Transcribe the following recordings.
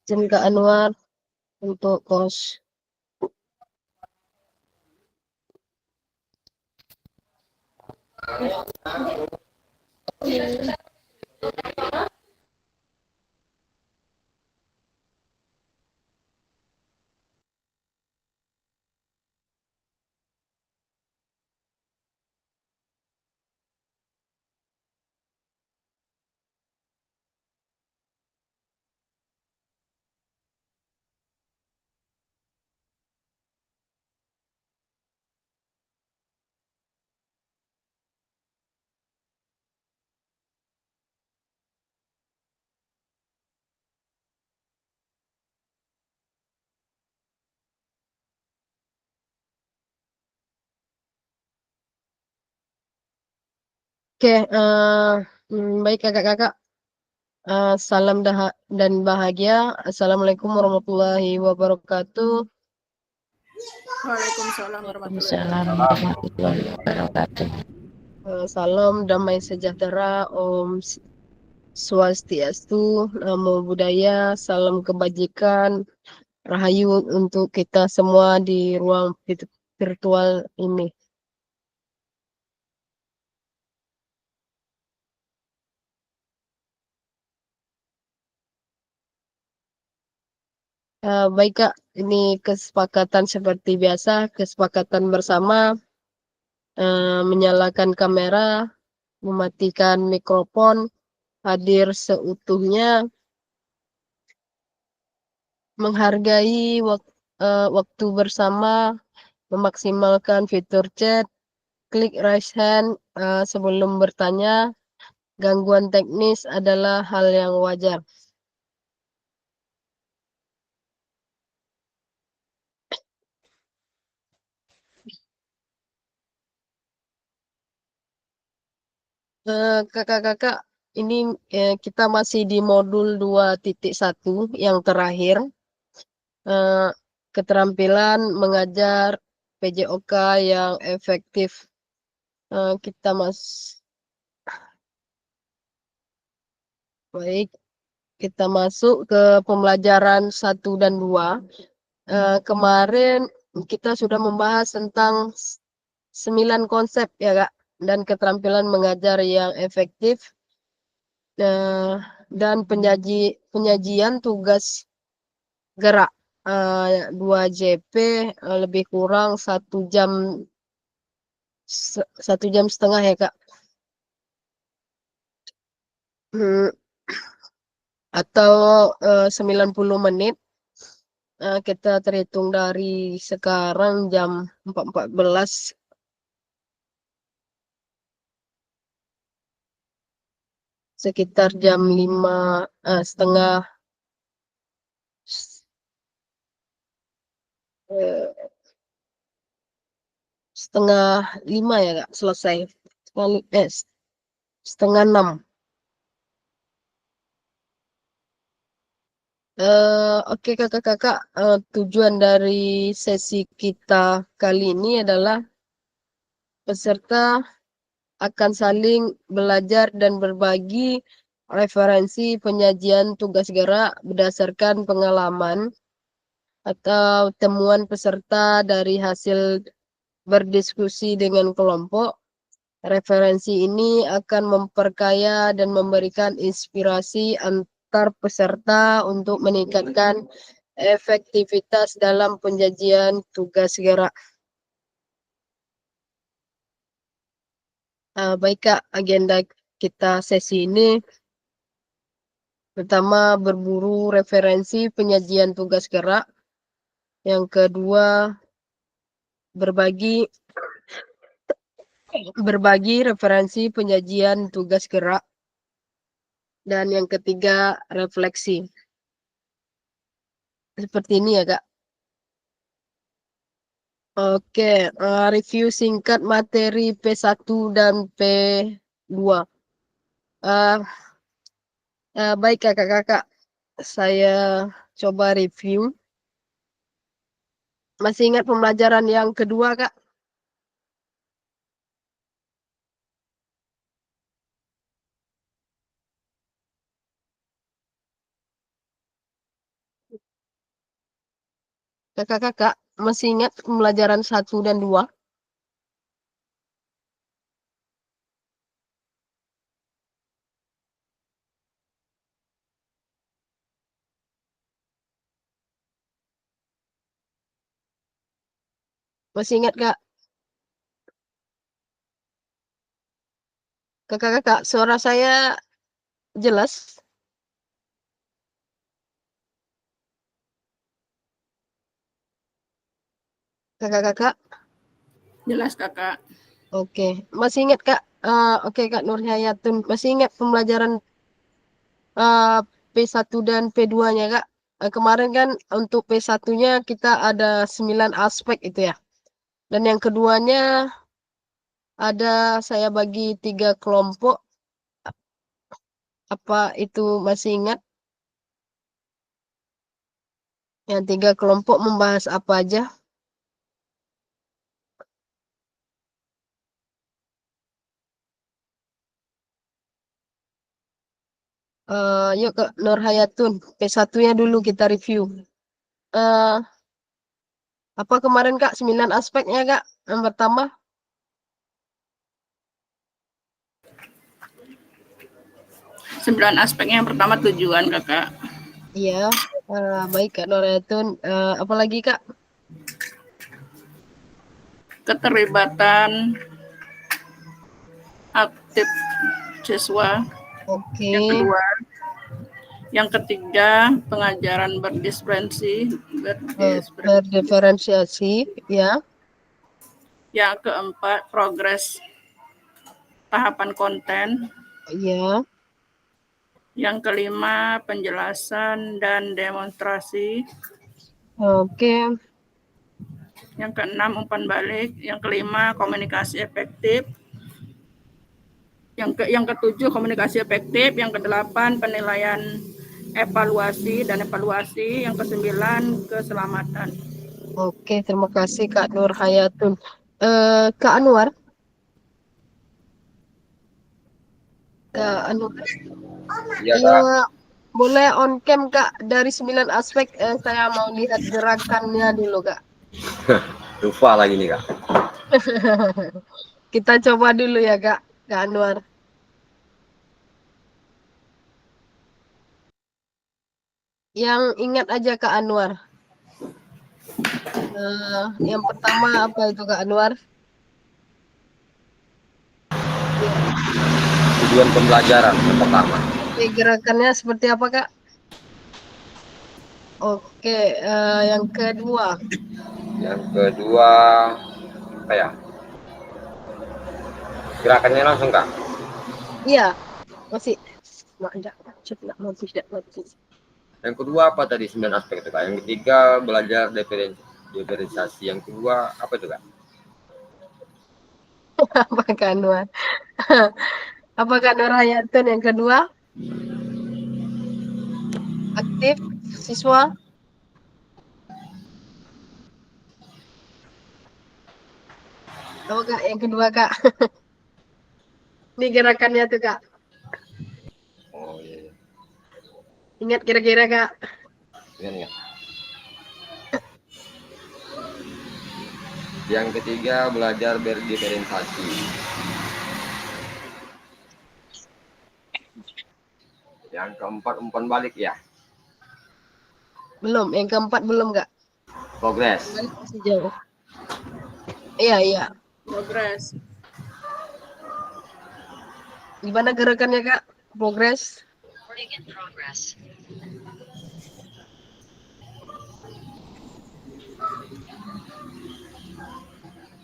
izin Kak Anwar untuk kos. Oke, baik kakak-kakak. Salam dan bahagia. Assalamualaikum warahmatullahi wabarakatuh. Waalaikumsalam warahmatullahi Waalaikumsalam wabarakatuh. warahmatullahi wabarakatuh. Salam damai sejahtera, Om Swastiastu, Namo Buddhaya, salam kebajikan, Rahayu untuk kita semua di ruang virtual ini. Baik Kak, ini kesepakatan seperti biasa, kesepakatan bersama, menyalakan kamera, mematikan mikrofon, hadir seutuhnya, menghargai waktu bersama, memaksimalkan fitur chat, klik raise hand sebelum bertanya, gangguan teknis adalah hal yang wajar. Kakak-kakak, ini kita masih di modul 2.1 yang terakhir. Eh, Keterampilan mengajar PJOK yang efektif. Kita baik, kita masuk ke pembelajaran 1 dan 2. Kemarin kita sudah membahas tentang 9 konsep ya Kak, dan keterampilan mengajar yang efektif, dan penyajian tugas gerak 2 JP, lebih kurang 1 jam 1 jam setengah ya Kak. Hmm, atau 90 menit. Kita terhitung dari sekarang jam 4.14, sekitar jam 5 setengah 5 ya Kak selesai. Setengah 6. Oke kakak-kakak, tujuan dari sesi kita kali ini adalah peserta akan saling belajar dan berbagi referensi penyajian tugas gerak berdasarkan pengalaman atau temuan peserta dari hasil berdiskusi dengan kelompok. Referensi ini akan memperkaya dan memberikan inspirasi antar peserta untuk meningkatkan efektivitas dalam penyajian tugas gerak. Baik Kak, agenda kita sesi ini pertama berburu referensi penyajian tugas gerak. Yang kedua berbagi referensi penyajian tugas gerak. Dan yang ketiga refleksi. Seperti ini ya Kak. Oke, review singkat materi P1 dan P2. Uh, Baik kakak-kakak, saya coba review. Masih ingat pembelajaran yang kedua Kak? Kakak-kakak masih ingat pembelajaran 1 dan 2? Masih ingat Kak? Kakak-kakak, suara saya jelas? Kakak-kakak? Jelas kakak. Oke, masih ingat Kak? Oke Kak Nur Hayatun, masih ingat pembelajaran P1 dan P2-nya Kak? Kemarin kan untuk P1-nya kita ada 9 aspek itu ya. Dan yang keduanya ada saya bagi 3 kelompok. Apa itu masih ingat? Yang 3 kelompok membahas apa aja? Yuk ke Nur Hayatun, P1-nya dulu kita review. Eh, apa kemarin Kak, 9 aspeknya Kak? Yang pertama, 9 aspeknya yang pertama tujuan kakak. iya, baik Kak Nur Hayatun. Apa lagi Kak? Keterlibatan aktif siswa. Oke, Yang kedua, yang ketiga pengajaran berdisferensi. berdiferensiasi, ya, Yang keempat progres tahapan konten. iya, Yang kelima penjelasan dan demonstrasi. oke, Yang keenam umpan balik. Yang kelima komunikasi efektif. Yang ketujuh komunikasi efektif. Yang kedelapan penilaian evaluasi dan evaluasi. Yang kesembilan keselamatan. oke. Terima kasih Kak Nur Hayatun. Kak Anwar, Kak Anwar, Iya ya kak. boleh on cam Kak dari 9 aspek. Saya mau lihat gerakannya dulu Kak. Lupa lagi nih kak. Kita coba dulu ya Kak, Kak Anwar. Yang ingat aja Kak Anwar. Yang pertama apa itu Kak Anwar? Ya, Tujuan pembelajaran yang pertama. gerakannya seperti apa Kak? Oke, yang kedua. Yang kedua apa ya? Gerakannya langsung kak. Iya, masih. Nggak ada, tidak mau tidak mati. Yang kedua apa tadi 9 aspek itu kak? Yang ketiga belajar diferensiasi. Yang kedua apa itu kak? Apa Kak Anwar? Apa Kak Nur Hayatun yang kedua? Aktif siswa. Apa Kak yang kedua Kak? Ini gerakannya tuh Kak. Oh iya. Ingat kira-kira Kak? Ingat nggak? Yang ketiga belajar berdiferensiasi. Yang keempat umpan balik ya. Belum, yang keempat belum Kak. Progres. Balik masih jauh. Iya, iya. Progres. Gimana gerakannya Kak? Progres.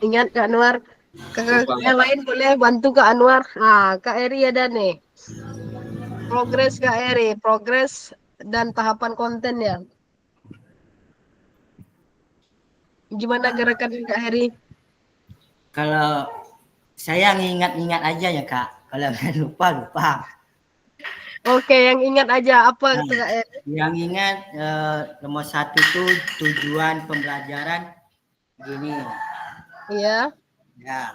Ingat Kak Anwar. Kakak yang lain boleh bantu Kak Anwar. Nah, Kak Eri ada nih. Progres Kak Eri. Progres dan tahapan konten ya. Gimana gerakan Kak Eri? Kalau saya ngingat-ingat aja ya Kak. Kalau nggak lupa lupa. Oke, yang ingat aja apa Nah, itu Kak Eri? yang ingat nomor 1 tuh tujuan pembelajaran gini. Iya. Ya.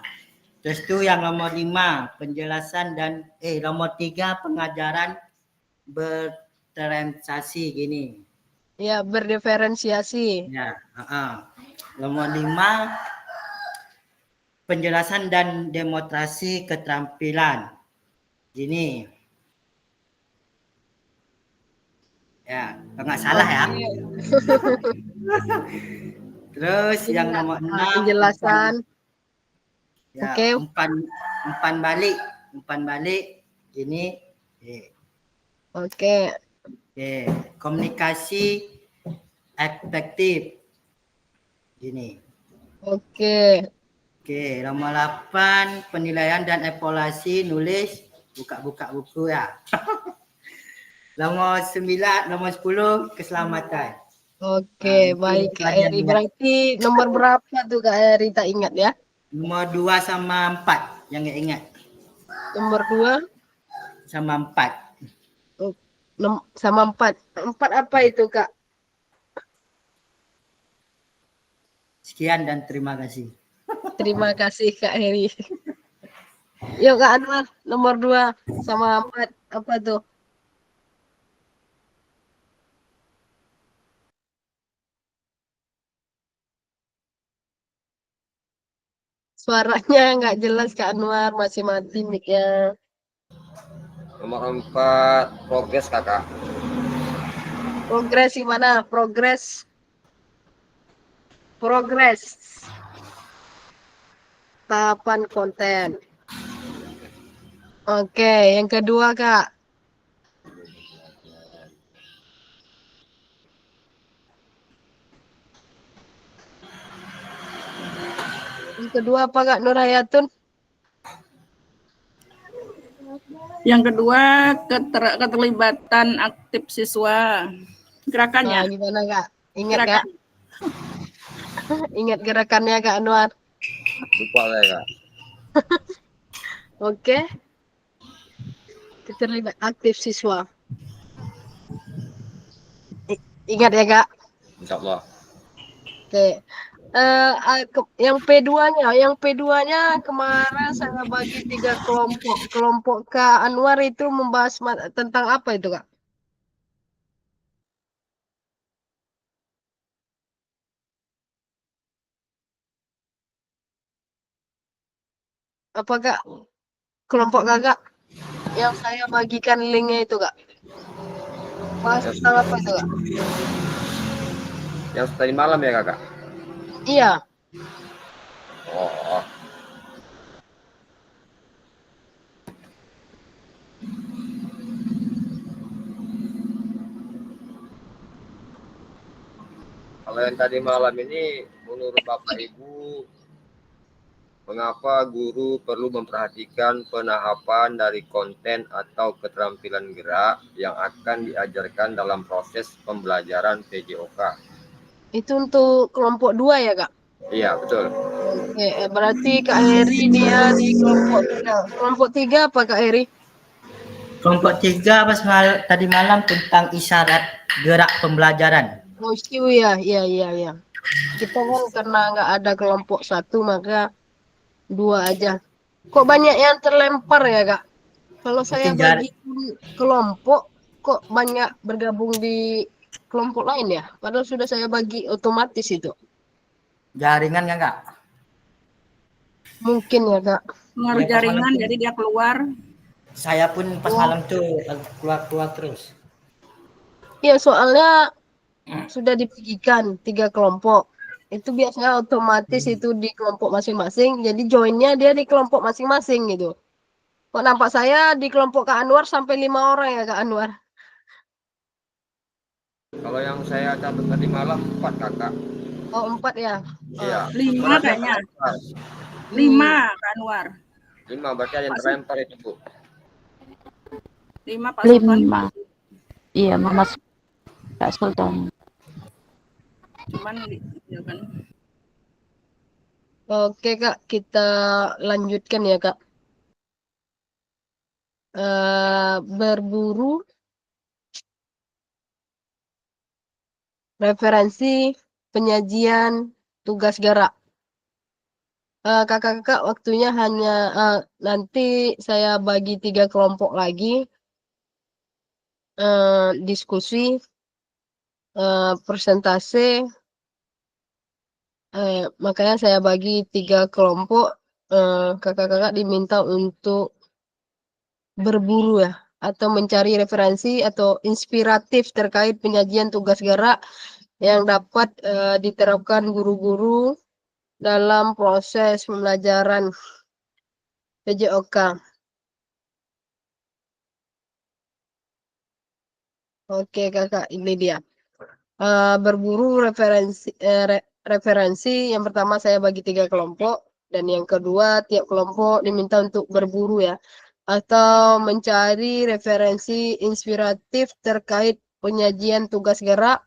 Terus tuh yang nomor 5 penjelasan dan nomor 3 pengajaran bertransaksi gini. Ya, berdiferensiasi. Ya, nomor 5 penjelasan dan demonstrasi keterampilan. Ini ya, kalau nggak salah ya. Terus yang nomor 6 Penjelasan. ya, Oke. umpan balik ini Oke. komunikasi efektif ini. Oke. Nomor 8 penilaian dan evaluasi nulis buka buku ya. Nomor 10 keselamatan. Oke, baik Kak Eri. Berarti nomor berapa tuh Kak Eri tak ingat ya? Nomor 2 sama 4 yang nggak ingat. Nomor 2 sama 4. sama 4. 4 apa itu Kak? Sekian dan terima kasih. Terima kasih Kak Heri. Yuk Kak Anwar, nomor 2 sama 4 apa tuh? Suaranya nggak jelas Kak Anwar, masih mati mic-nya. Nomor 4 progres kakak. Progres gimana? Progres. Tahapan konten. Oke, yang kedua Kak. Yang kedua apa Kak Nur Hayatun? Yang kedua, keterlibatan aktif siswa. Gerakannya. Nah, gimana Kak? Ingat Gerakan. Kak? Ingat gerakannya Kak Anwar? Lupa saya kak. Oke. Keterlibatan aktif siswa. Ingat ya Kak? Insya Allah. Oke. Yang P2-nya kemarin saya bagi 3 kelompok. Kelompok Kak Anwar itu membahas tentang apa itu Kak? Apakah kelompok kakak yang saya bagikan linknya itu Kak? Bahas tentang apa itu Kak? Yang tadi malam ya kakak? Iya. Oh. Kalau yang tadi malam ini, menurut Bapak Ibu, mengapa guru perlu memperhatikan penahapan dari konten atau keterampilan gerak yang akan diajarkan dalam proses pembelajaran PJOK? Itu untuk kelompok 2 ya Kak? Iya, betul. Oke, berarti Kak Heri dia di kelompok 3. Kelompok 3 apa Kak Heri? Kelompok 3 tadi malam tentang isyarat gerak pembelajaran. Oh, ya, iya. Kita kan karena nggak ada kelompok 1 maka 2 aja. Kok banyak yang terlempar ya Kak? Kalau saya bagi kelompok, kok banyak bergabung di kelompok lain ya? Padahal sudah saya bagi otomatis itu. Jaringan nggak Kak? Mungkin ya Kak. Pengaruh jaringan, jadi dia keluar. Saya pun pas malam tuh keluar terus. Iya, soalnya sudah dibagikan 3 kelompok. Itu biasanya otomatis itu di kelompok masing-masing. Jadi joinnya dia di kelompok masing-masing gitu. Kok nampak saya di kelompok Kak Anwar sampai 5 orang ya Kak Anwar? Kalau yang saya catat tadi malam 4 kakak. Oh 4 ya? Iya. 5 kayaknya. 5 Kak Anwar. 5 berarti ada yang terlempar itu Bu. 5 Pak Sultan. 5. Iya, Mama Kak Sultan. Cuman ya kan. Oke Kak, kita lanjutkan ya Kak. Berburu, referensi, penyajian, tugas gerak. Kakak-kakak waktunya hanya nanti saya bagi 3 kelompok lagi. Diskusi persentase, makanya saya bagi 3 kelompok. Kakak-kakak diminta untuk berburu ya, atau mencari referensi atau inspiratif terkait penyajian tugas gerak yang dapat diterapkan guru-guru dalam proses pembelajaran PJOK. Oke kakak, ini dia. Berburu referensi yang pertama saya bagi 3 kelompok, dan yang kedua tiap kelompok diminta untuk berburu ya, atau mencari referensi inspiratif terkait penyajian tugas gerak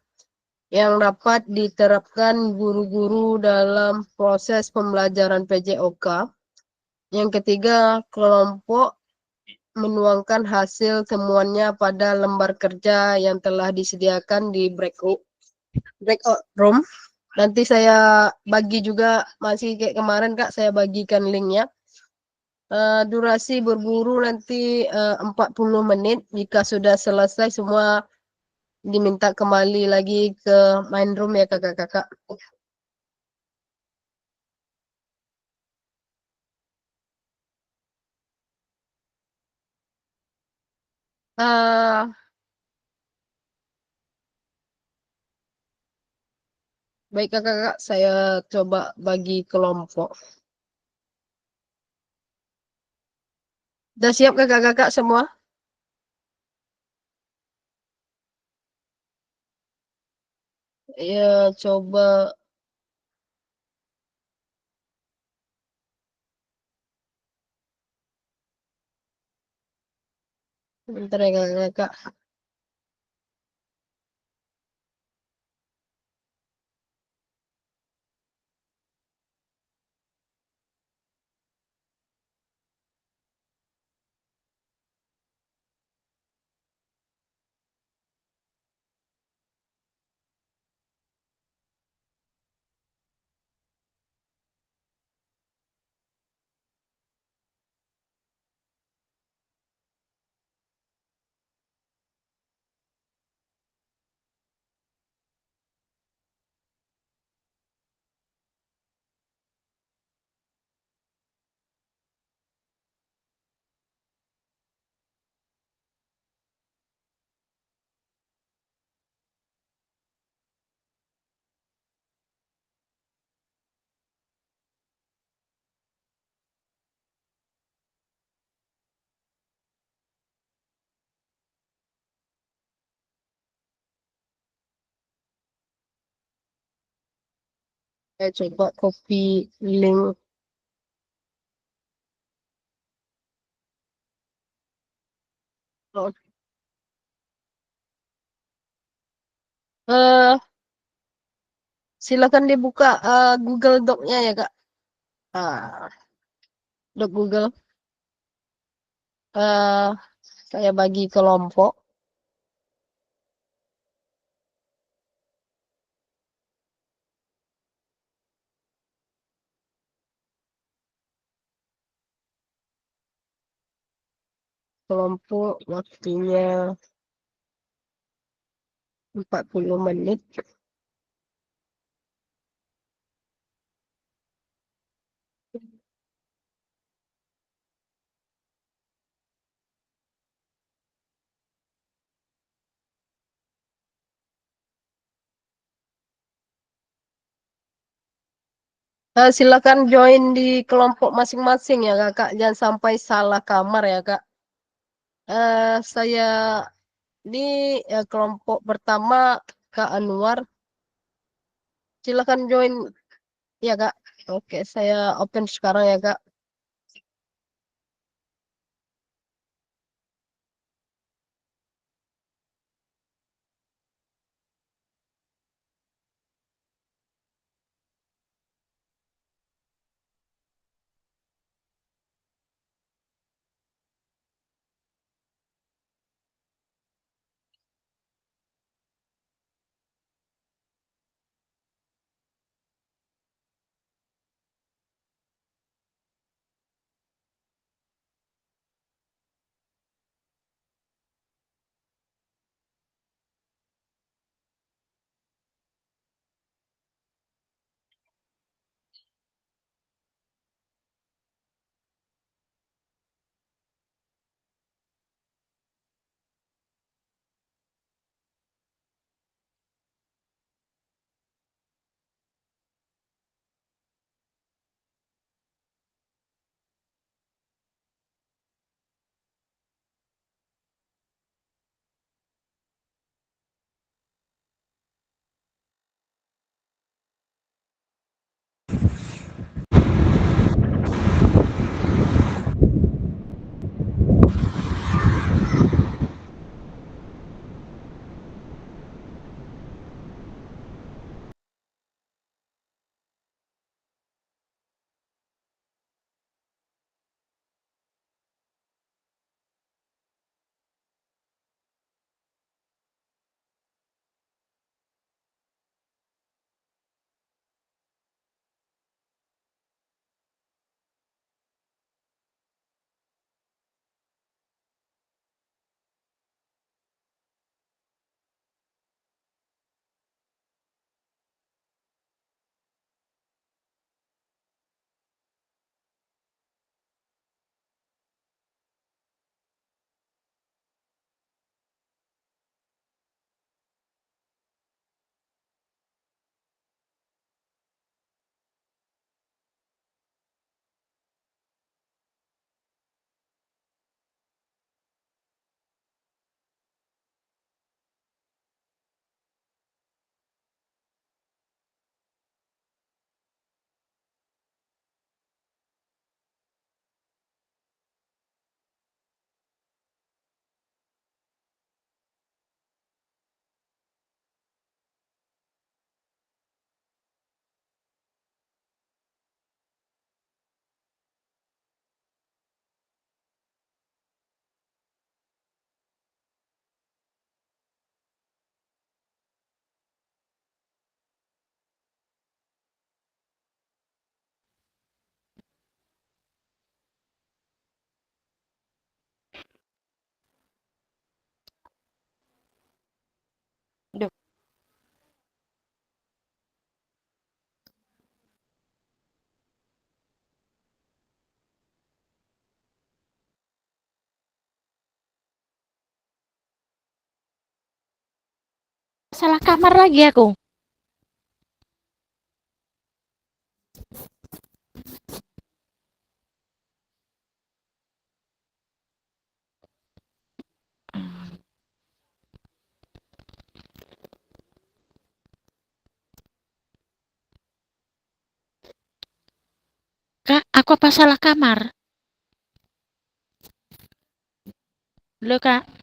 yang dapat diterapkan guru-guru dalam proses pembelajaran PJOK. Yang ketiga, kelompok menuangkan hasil temuannya pada lembar kerja yang telah disediakan di breakout room. Nanti saya bagi juga, masih kayak kemarin Kak, saya bagikan linknya. Durasi berburu nanti 40 menit. Jika sudah selesai semua diminta kembali lagi ke main room ya kakak-kakak. Uh, Baik kakak-kakak, saya coba bagi kelompok. Udah siap kakak-kakak semua? Ya, coba. Bentar ya kakak-kakak. Saya coba copy link. Oh, eh, silakan dibuka Google Doc-nya ya kak. Ah, Doc Google. Eh, saya bagi kelompok. Kelompok waktunya 40 menit. Silakan join di kelompok masing-masing ya kakak. Jangan sampai salah kamar ya kak. Saya di kelompok pertama Kak Anwar. Silakan join ya kak. Oke, saya open sekarang ya kak. salah kamar lagi aku. Kak, aku apa salah kamar? Loh, Kak.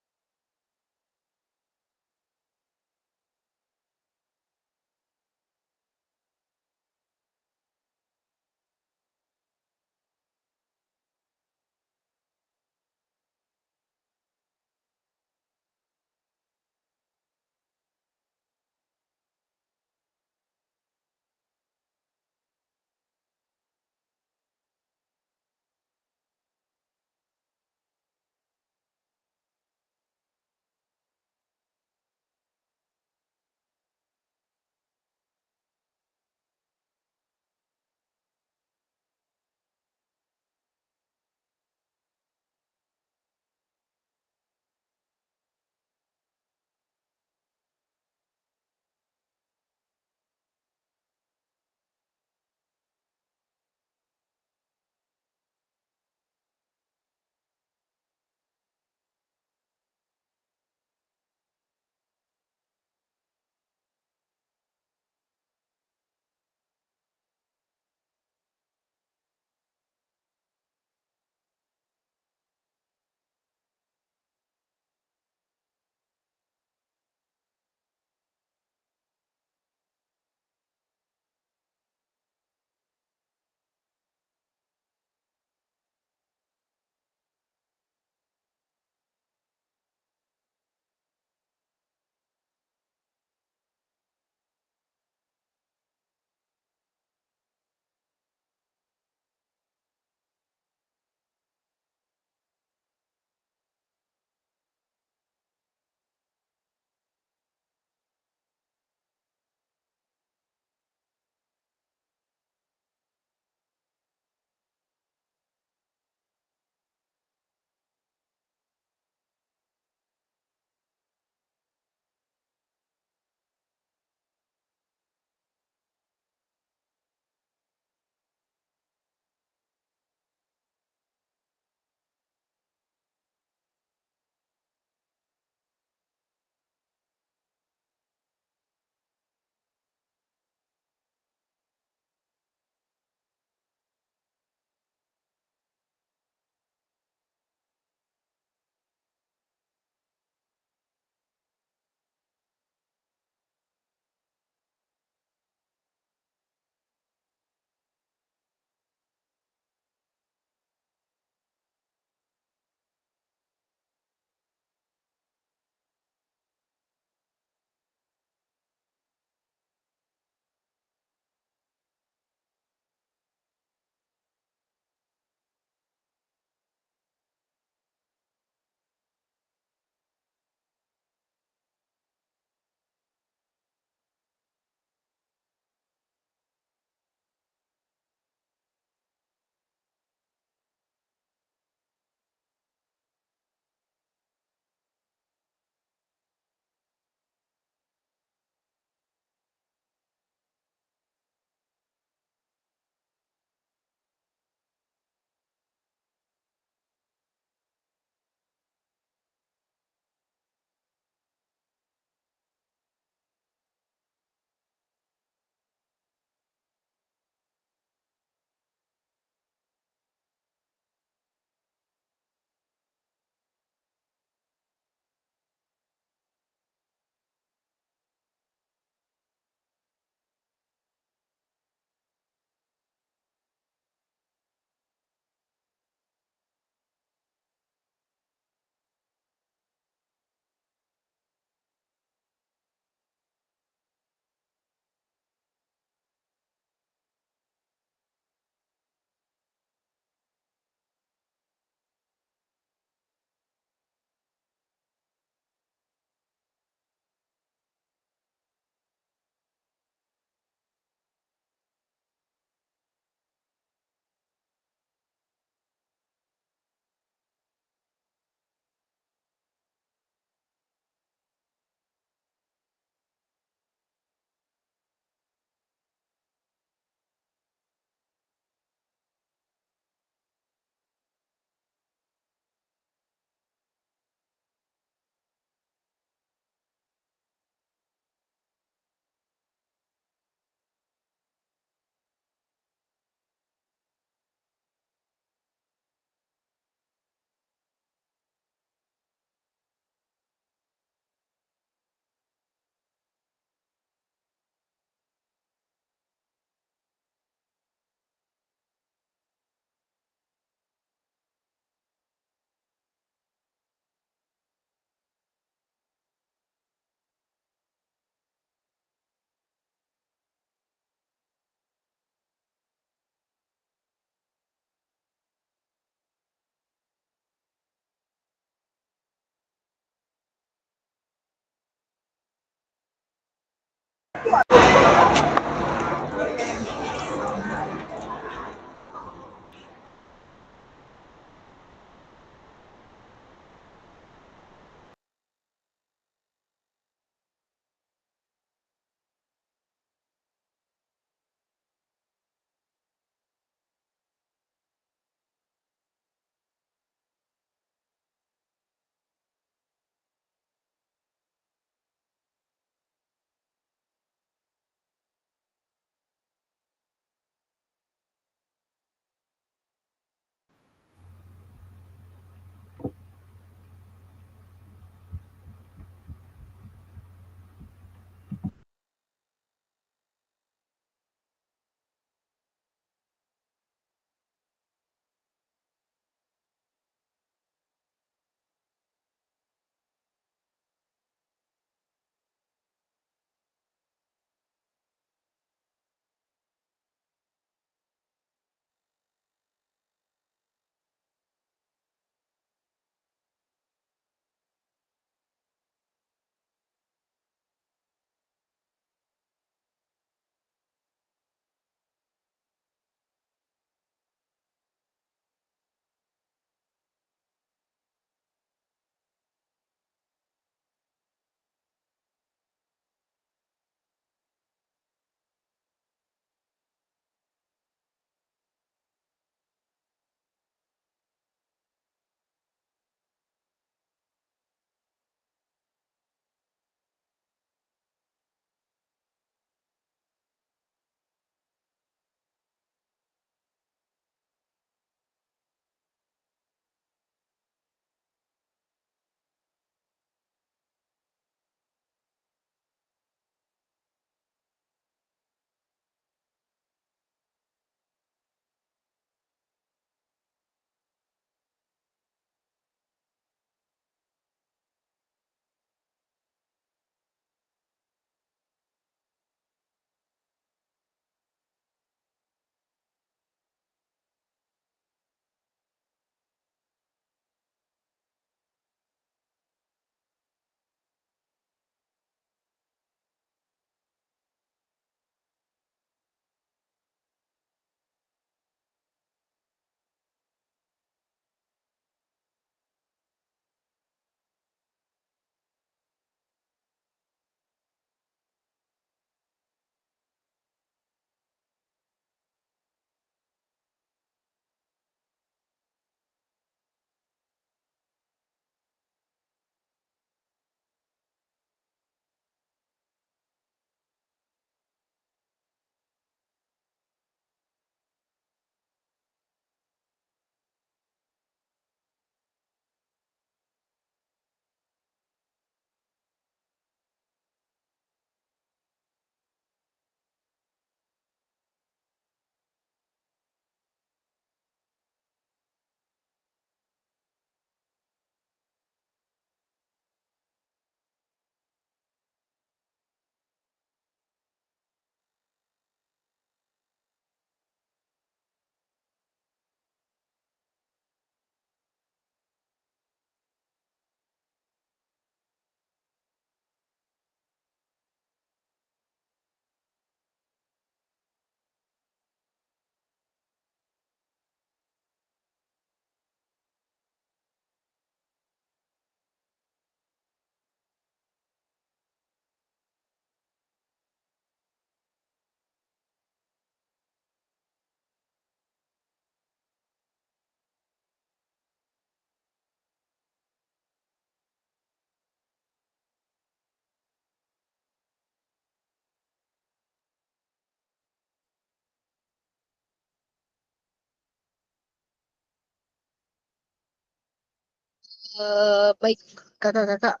Baik, kakak-kakak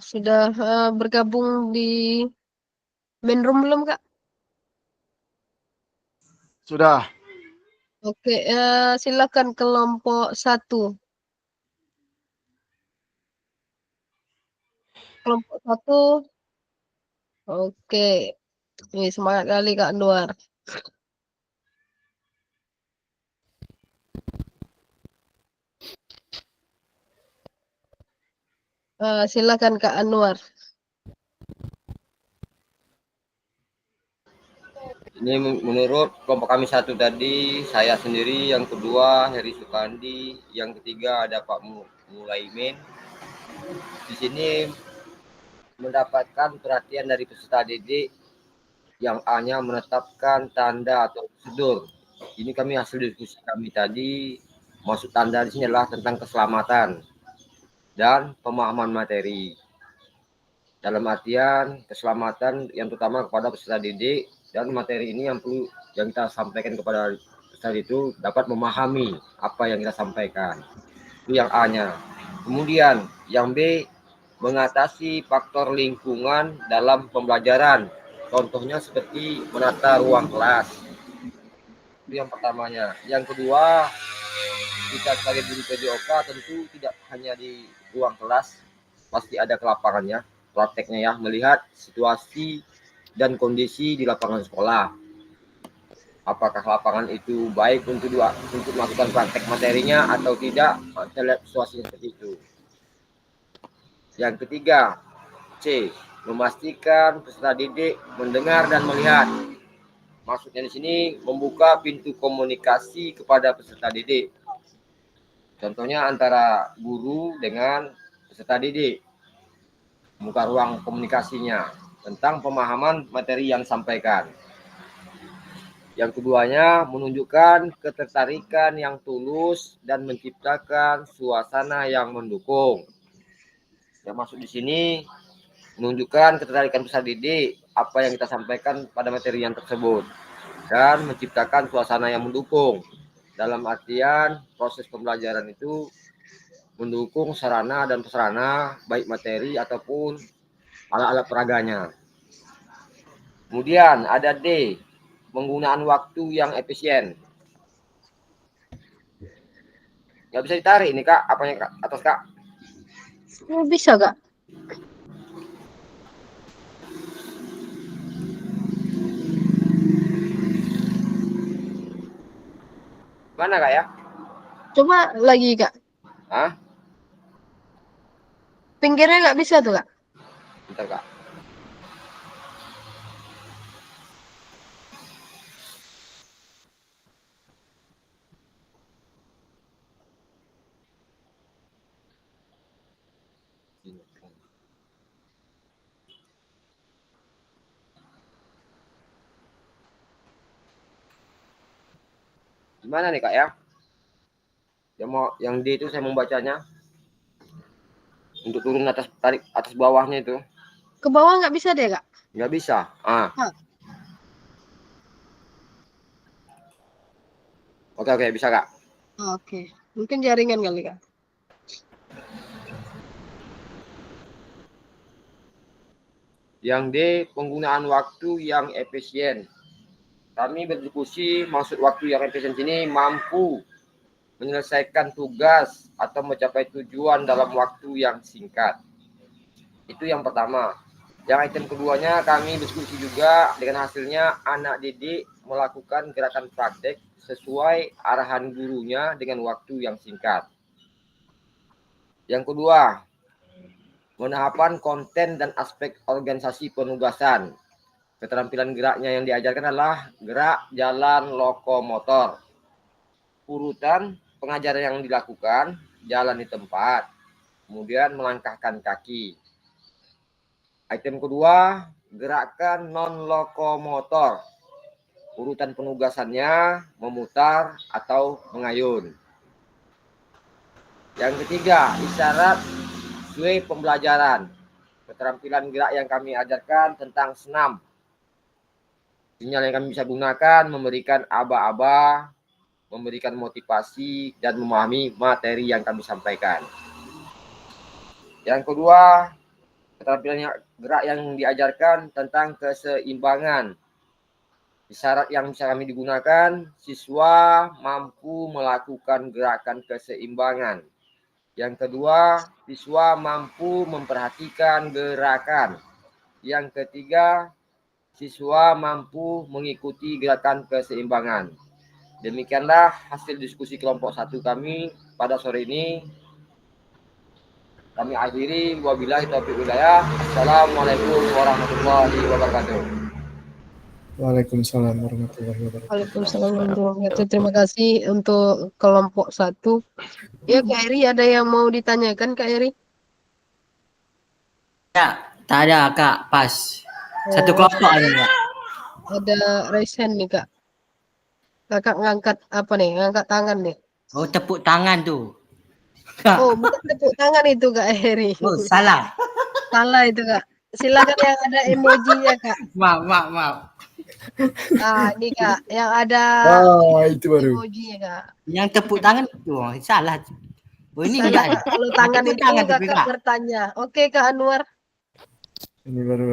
sudah bergabung di main room belum, Kak? Sudah. Oke, silakan kelompok 1. Kelompok 1. Oke. Ini semangat kali Kak Anwar. Silakan Kak Anwar. Ini menurut kelompok kami satu tadi, saya sendiri, yang kedua Heri Sukandi, yang ketiga ada Pak Mulaimin. Di sini mendapatkan perhatian dari peserta didik yang hanya menetapkan tanda atau prosedur. Ini kami hasil diskusi kami tadi, maksud tanda di sini adalah tentang keselamatan dan pemahaman materi. Dalam artian keselamatan yang terutama kepada peserta didik, dan materi ini yang perlu yang kita sampaikan kepada peserta itu dapat memahami apa yang kita sampaikan. Itu yang A-nya. Kemudian yang B, mengatasi faktor lingkungan dalam pembelajaran. Contohnya seperti menata ruang kelas. Itu yang pertamanya. Yang kedua, kita sebagai guru PJOK tentu tidak hanya di ruang kelas, pasti ada ke lapangannya, prakteknya ya, melihat situasi dan kondisi di lapangan sekolah. Apakah lapangan itu baik untuk melakukan praktek materinya atau tidak, kita lihat situasi seperti itu. Yang ketiga, C, memastikan peserta didik mendengar dan melihat. Maksudnya di sini membuka pintu komunikasi kepada peserta didik. Contohnya antara guru dengan peserta didik. Membuka ruang komunikasinya tentang pemahaman materi yang disampaikan. Yang keduanya, menunjukkan ketertarikan yang tulus dan menciptakan suasana yang mendukung. Yang maksud di sini, menunjukkan ketertarikan peserta didik apa yang kita sampaikan pada materi yang tersebut dan menciptakan suasana yang mendukung. Dalam artian proses pembelajaran itu mendukung sarana dan prasarana baik materi ataupun alat-alat peraganya. Kemudian ada D, penggunaan waktu yang efisien. Nggak bisa ditarik ini Kak, apanya Kak? Atas Kak? Bisa Kak? Mana Kak ya? Coba lagi Kak. Hah? Pinggirnya nggak bisa tuh Kak? Bentar Kak. Gimana nih Kak ya? Yang D itu saya membacanya. Untuk turun tarik atas bawahnya itu. Ke bawah nggak bisa deh Kak? Nggak bisa. Oke, bisa Kak. Oke, mungkin jaringan kali Kak. Yang D, penggunaan waktu yang efisien. Kami berdiskusi maksud waktu yang efisien ini mampu menyelesaikan tugas atau mencapai tujuan dalam waktu yang singkat. Itu yang pertama. Yang item keduanya kami diskusi juga dengan hasilnya anak didik melakukan gerakan praktek sesuai arahan gurunya dengan waktu yang singkat. Yang kedua, penahapan konten dan aspek organisasi penugasan. Keterampilan geraknya yang diajarkan adalah gerak jalan lokomotor. Urutan pengajaran yang dilakukan, jalan di tempat, kemudian melangkahkan kaki. Item kedua, gerakan non-lokomotor. Urutan penugasannya memutar atau mengayun. Yang ketiga, isyarat sesuai pembelajaran. Keterampilan gerak yang kami ajarkan tentang senam. Sinyal yang kami bisa gunakan memberikan aba-aba, memberikan motivasi, dan memahami materi yang kami sampaikan. Yang kedua, keterampilan gerak yang diajarkan tentang keseimbangan. Isyarat yang bisa kami digunakan, siswa mampu melakukan gerakan keseimbangan. Yang kedua, siswa mampu memperhatikan gerakan. Yang ketiga, siswa mampu mengikuti gerakan keseimbangan. Demikianlah hasil diskusi kelompok 1 kami pada sore ini. Kami akhiri, wabillahi taufiq hidayah. Assalamualaikum warahmatullahi wabarakatuh. Waalaikumsalam warahmatullahi wabarakatuh. Waalaikumsalam warahmatullahi wabarakatuh. Terima kasih untuk kelompok 1. Ya, Kak Eri, ada yang mau ditanyakan, Kak Eri? Ya, tak ada Kak, pas. Satu Oh, kelompok aja Kak. ada raise hand nih, Kak. Kakak ngangkat apa nih? Ngangkat tangan nih. Oh, tepuk tangan tuh. Kak. Oh, bukan tepuk tangan itu, Kak Eri. Oh, salah. Salah itu, Kak. Silakan yang ada emojinya, Kak. Maaf. Ini, Kak, yang ada Itu baru. emojinya, Kak. Yang tepuk tangan itu salah. Oh, ini Salah, enggak ya? kalau tangan Tepuk itu tangan tapi, Kakak Kak. bertanya. Oke, Kak Anwar. Ini baru.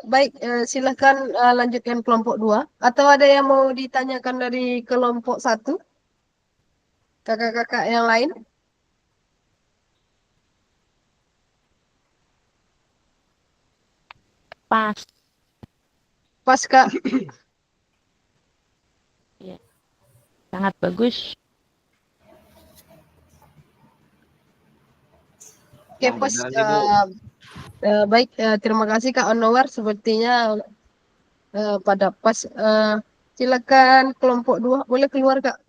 Baik, silahkan lanjutkan kelompok 2. Atau ada yang mau ditanyakan dari kelompok 1? Kakak-kakak yang lain? Pas. Pas, Kak. Sangat bagus. Oke, Yang pas. benar nih, Bu. Baik, terima kasih Kak Anwar. Sepertinya pada pas. Silakan kelompok 2. Boleh keluar, Kak.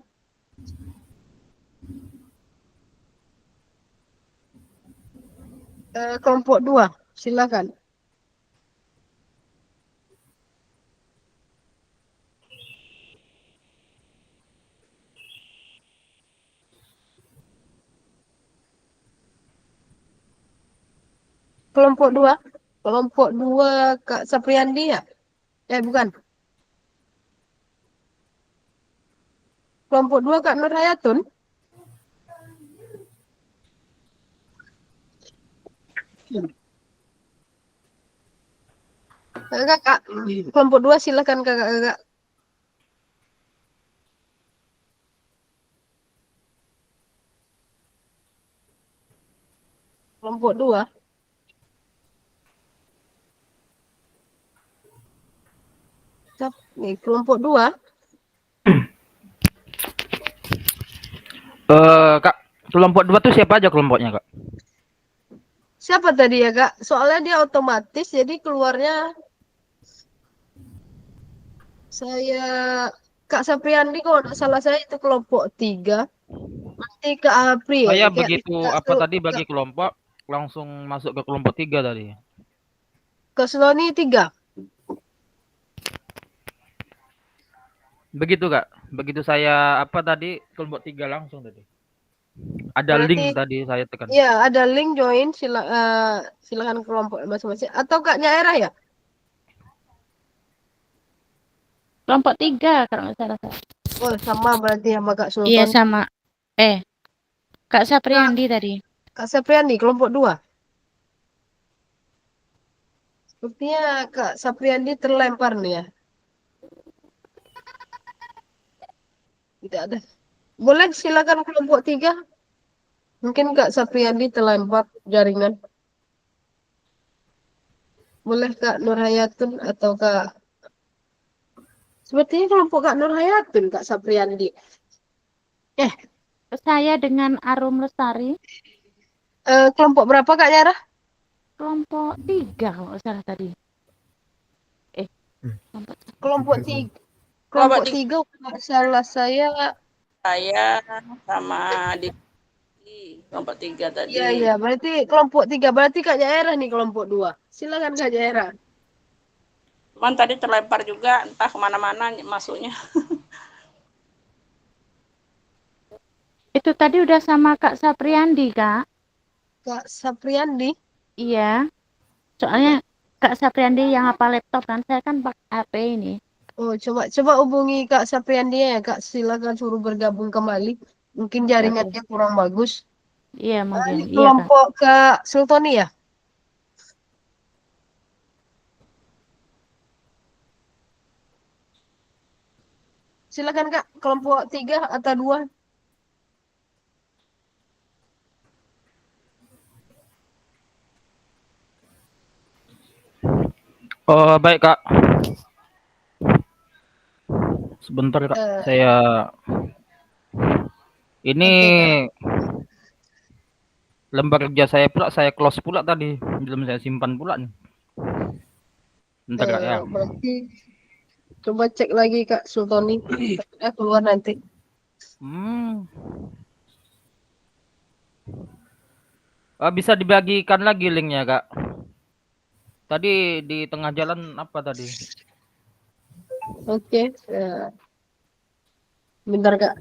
Kelompok 2, silakan. Kelompok 2. Kelompok 2 Kak Sapriandi ya? Bukan. Kelompok 2 Kak Nur Hayatun. Kakak, kelompok 2 silakan kakak-kakak. Kelompok 2. Nih, kelompok 2. Kak, kelompok 2 tuh siapa aja kelompoknya, Kak? Siapa tadi ya, Kak? Soalnya dia otomatis, jadi keluarnya saya Kak Sapriandi, kalau nggak salah saya itu kelompok 3. Nanti ke April. Saya Kayak begitu tadi bagi kelompok langsung masuk ke kelompok 3 tadi. Ke Sloni 3. Begitu, Kak. Begitu saya tadi kelompok 3 langsung tadi. Ada Berarti, link tadi saya tekan. Ya, ada link join. Silakan kelompok masing-masing. Atau Kak Nyaera ya? Kelompok 3 kalau nggak salah. Oh, sama berarti sama Kak Sultan. Iya, sama. Kak Sapriandi tadi. Kak Sapriandi, kelompok 2. Sepertinya Kak Sapriandi terlempar nih ya. Tidak ada. Boleh silakan kelompok 3. Mungkin Kak Sapriandi terlempar jaringan. Boleh Kak Nur Hayatun atau Kak... Sepertinya kelompok Kak Nur Hayatun, Kak Sapriandi. Saya dengan Arum Lestari. Kelompok berapa Kak Nyara? Kelompok 3 kalau nggak salah tadi. Kelompok 3. Kelompok 3 kalau salah saya sama di kelompok 3 tadi. Iya, berarti kelompok 3. Berarti Kak Nyaera nih kelompok 2. Silakan Kak Nyaera. Cuman tadi terlempar juga, entah kemana-mana masuknya. Itu tadi udah sama Kak Sapriandi, Kak. Kak Sapriandi? Iya. Soalnya Kak Sapriandi yang hafal laptop kan, saya kan pakai HP ini. Oh, coba hubungi Kak Sapriandi ya, Kak. Silakan suruh bergabung kembali. Mungkin jaringannya kurang bagus. Iya, mungkin. Ini kelompok Kak Sultoni ya? Silakan Kak, kelompok 3 atau 2. Oh, baik, Kak. Sebentar, Kak. Saya ini lembar kerja saya pula saya close pula tadi, belum saya simpan pula nih. Bentar Kak ya. Berarti coba cek lagi Kak Sultoni. Keluar nanti. Bisa dibagikan lagi linknya Kak. Tadi di tengah jalan apa tadi? Oke. Bentar Kak.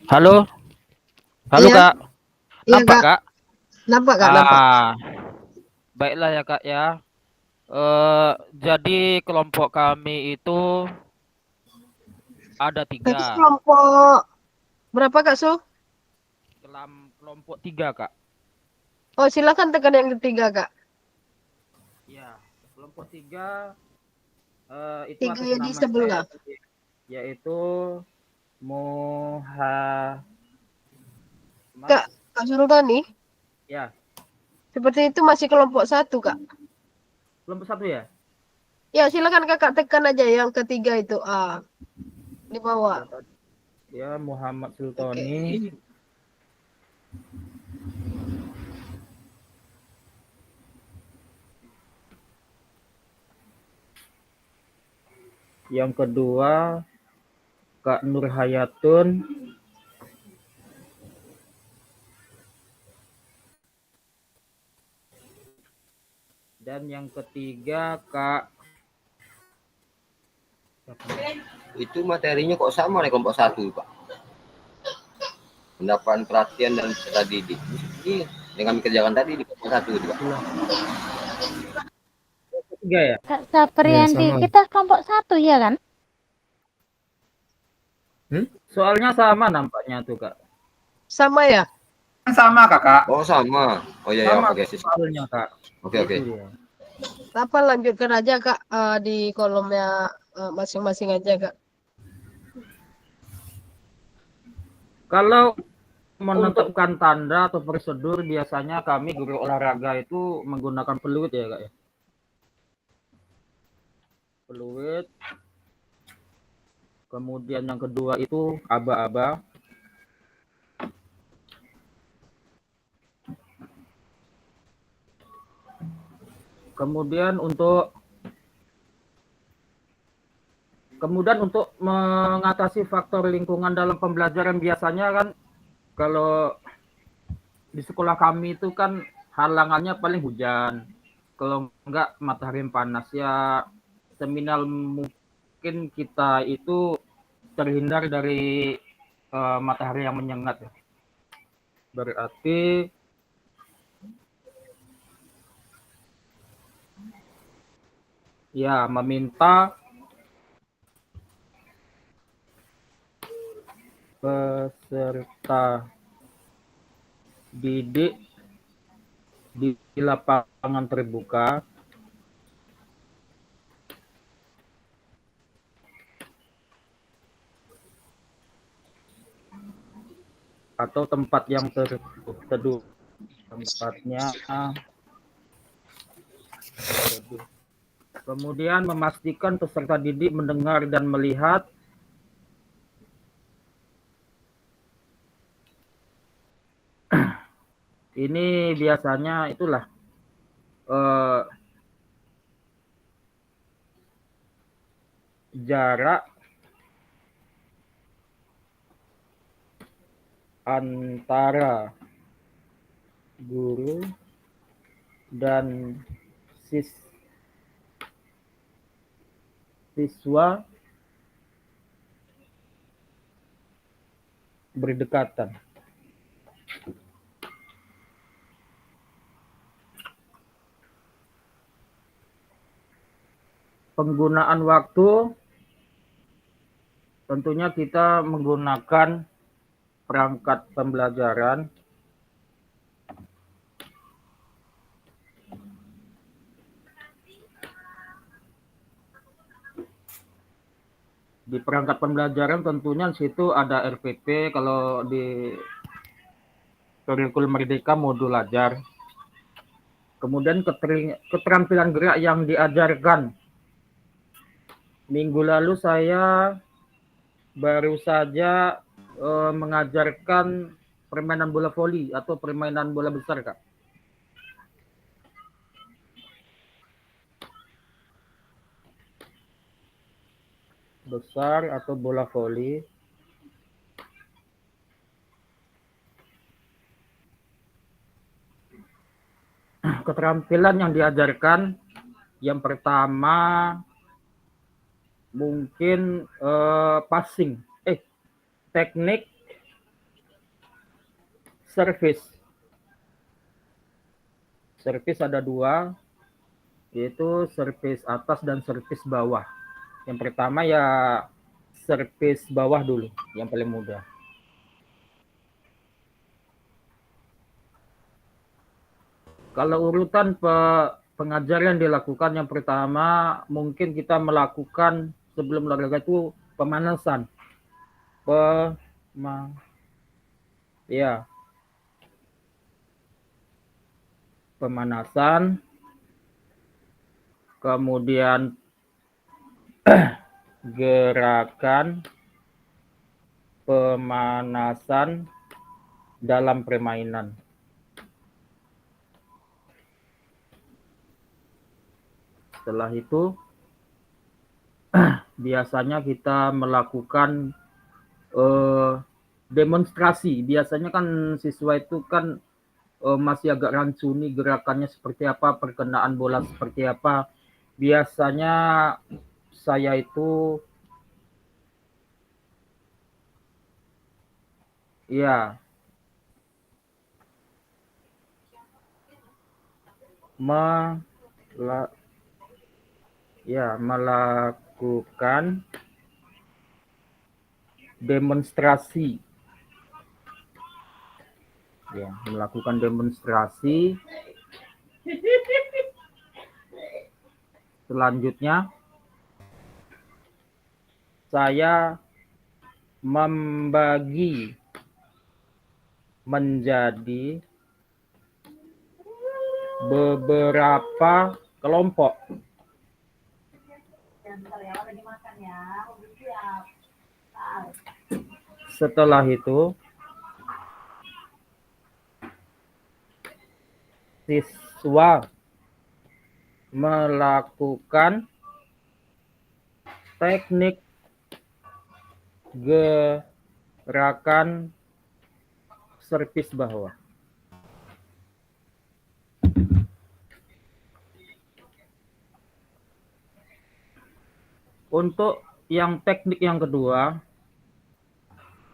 Halo? Halo Iya. Kak? Iya Nampak Kak. Kak? Nampak Kak, nampak. Baiklah ya Kak ya. Jadi kelompok kami itu ada Tadi 3. kelompok berapa Kak Su? Kelompok 3 Kak. Oh silakan tekan yang ketiga Kak. Ya, kelompok 3 itu Tiga atas yang di nama sebelah. saya, yaitu Moha Kak Sultoni, ya, seperti itu masih kelompok 1 Kak. kelompok 1 ya. Ya silakan Kakak tekan aja yang ketiga itu di bawah. Ya, Muhammad Sultoni. Yang kedua Kak Nur Hayatun. Dan yang ketiga Kak. Itu materinya kok sama nih kelompok 1 Pak. Pendapatan perhatian dan peserta didik. Ini yang kami kerjakan tadi di kelompok 1 Pak. Ketiga ya. Kak Sapriandi, sama. kita kelompok 1 ya kan? Soalnya sama nampaknya tuh Kak. Sama ya? Sama kakak. Oh sama. Oh iya ya, Sama oke. soalnya Kak. Oke. Itu dia. Apa lanjutkan aja Kak di kolomnya masing-masing aja Kak. Kalau menentukan tanda atau prosedur biasanya kami guru olahraga itu menggunakan peluit ya Kak ya. Peluit. Kemudian yang kedua itu aba-aba. Kemudian untuk mengatasi faktor lingkungan dalam pembelajaran biasanya kan kalau di sekolah kami itu kan halangannya paling hujan. Kalau enggak matahari panas ya seminimal mungkin kita itu terhindar dari matahari yang menyengat ya. Berarti ya meminta peserta didik di lapangan terbuka atau tempat yang teduh tempatnya Kemudian memastikan peserta didik mendengar dan melihat. Ini biasanya itulah jarak antara guru dan siswa berdekatan. Penggunaan waktu, tentunya kita menggunakan perangkat pembelajaran di perangkat pembelajaran tentunya di situ ada RPP, kalau di kurikulum Merdeka modul ajar. Kemudian keterampilan gerak yang diajarkan. Minggu lalu saya baru saja mengajarkan permainan bola voli atau permainan bola besar, Kak. Besar atau bola voli. Keterampilan yang diajarkan, yang pertama mungkin passing, teknik service. Service ada dua, yaitu service atas dan service bawah. Yang pertama ya service bawah dulu, yang paling mudah. Kalau urutan pengajaran yang dilakukan, yang pertama mungkin kita melakukan sebelum olahraga itu pemanasan. Pemanasan, kemudian gerakan pemanasan dalam permainan. Setelah itu biasanya kita melakukan demonstrasi. Biasanya kan siswa itu kan masih agak rancu nih, gerakannya seperti apa, perkenaan bola seperti apa. Biasanya saya itu melakukan demonstrasi. Selanjutnya saya membagi menjadi beberapa kelompok. Setelah itu siswa melakukan teknik gerakan servis bawah. Untuk yang teknik yang kedua,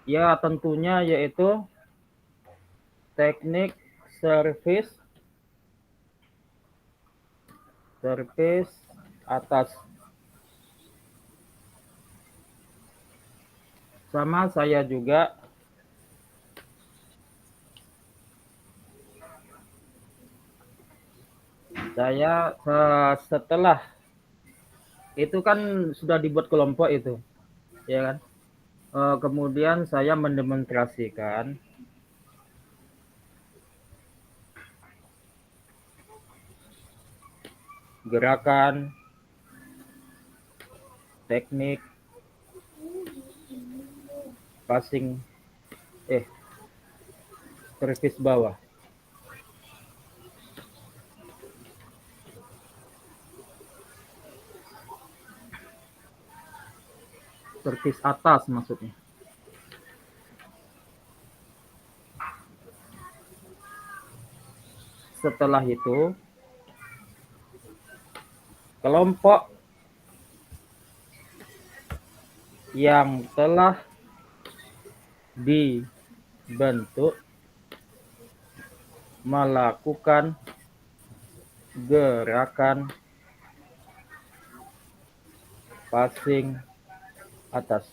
ya tentunya yaitu teknik servis atas. Sama saya juga setelah itu kan sudah dibuat kelompok itu, ya kan? Kemudian saya mendemonstrasikan gerakan teknik passing servis bawah. Servis atas maksudnya. Setelah itu, kelompok yang telah dibentuk melakukan gerakan passing atas.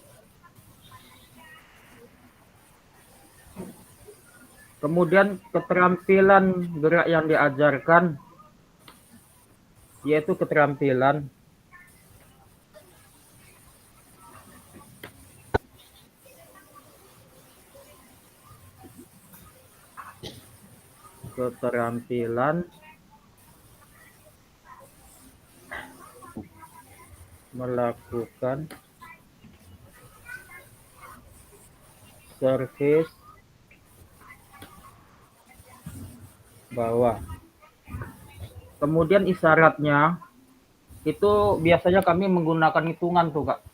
Kemudian keterampilan gerak yang diajarkan yaitu keterampilan melakukan servis bawah. Kemudian isyaratnya itu biasanya kami menggunakan hitungan tuh Kak.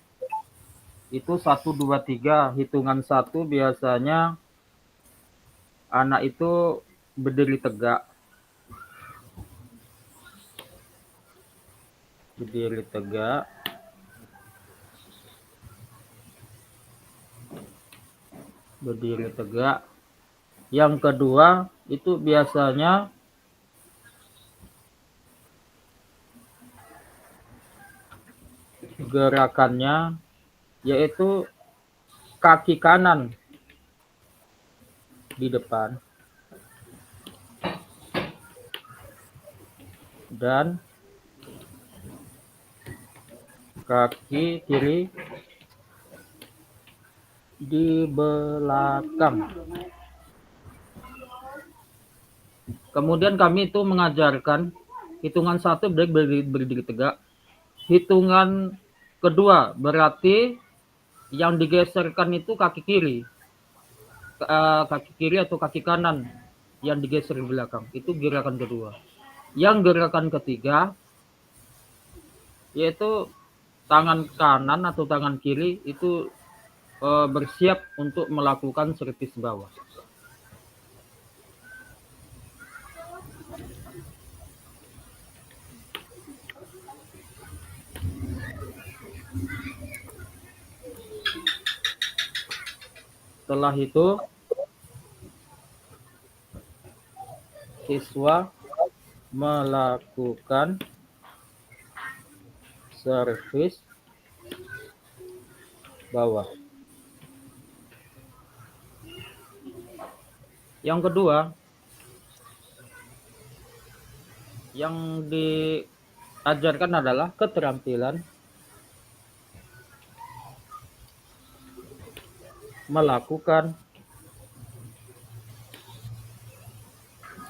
Itu 1, 2, 3. Hitungan 1 biasanya anak itu berdiri tegak. Berdiri tegak. Berdiri tegak. Yang kedua itu biasanya gerakannya yaitu kaki kanan di depan dan kaki kiri di belakang. Kemudian kami itu mengajarkan hitungan 1 berdiri tegak. Hitungan kedua berarti yang digeserkan itu kaki kiri atau kaki kanan yang digeser di belakang. Itu gerakan kedua. Yang gerakan ketiga yaitu tangan kanan atau tangan kiri itu bersiap untuk melakukan servis bawah. Setelah itu siswa melakukan servis bawah. Yang kedua, yang diajarkan adalah keterampilan melakukan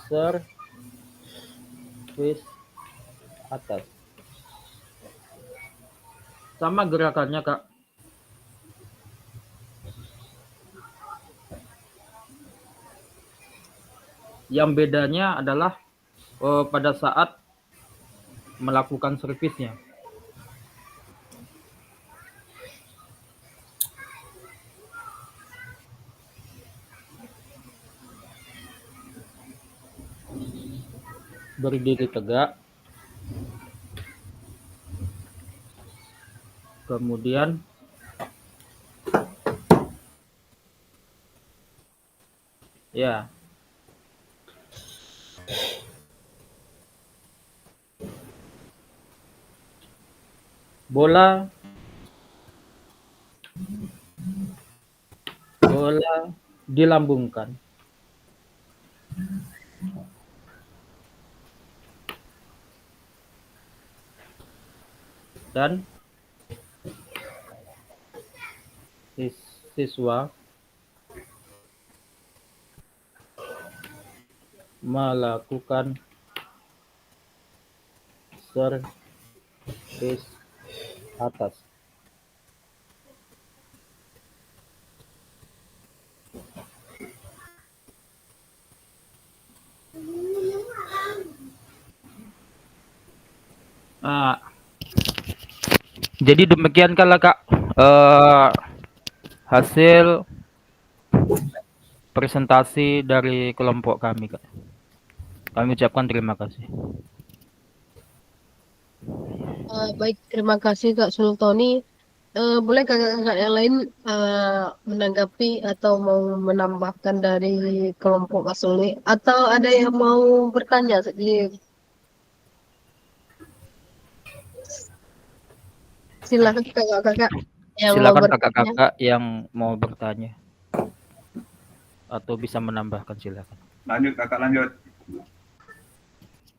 servis atas. Sama gerakannya, Kak. Yang bedanya adalah pada saat melakukan servisnya. Berdiri tegak, kemudian ya bola dilambungkan. Dan siswa melakukan servis atas. Jadi demikiankanlah Kak hasil presentasi dari kelompok kami Kak. Kami ucapkan terima kasih. Baik, terima kasih Kak Sultoni. Boleh kakak-kakak yang lain menanggapi atau mau menambahkan dari kelompok Kak Suli? Atau ada yang mau bertanya? Silakan kakak-kakak yang mau Silakan bertanya. kakak-kakak yang mau bertanya atau bisa menambahkan, silakan. Lanjut kakak, lanjut.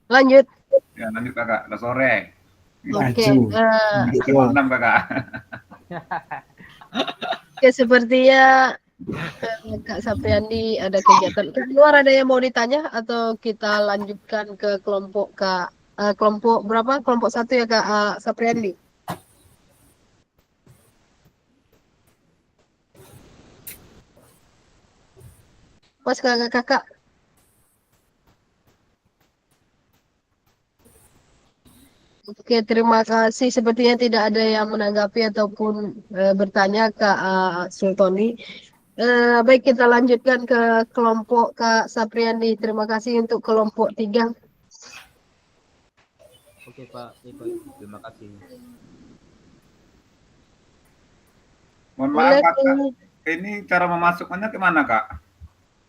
Lanjut. Ya lanjut kakak, udah sore. Oke. Maju. 6 kakak. Oke, sepertinya Kak Sapriandi ada kegiatan. Keluar ada yang mau ditanya atau kita lanjutkan ke kelompok Kak kelompok berapa? Kelompok 1 ya Kak Sapriandi. Pas kakak-kakak. Oke, terima kasih. Sepertinya tidak ada yang menanggapi ataupun bertanya Kak Sultoni. Baik, kita lanjutkan ke kelompok Kak Sapriandi. Terima kasih untuk kelompok 3. Oke Pak, terima kasih. Mohon maaf Boleh kakak, ini cara memasukkannya kemana kak?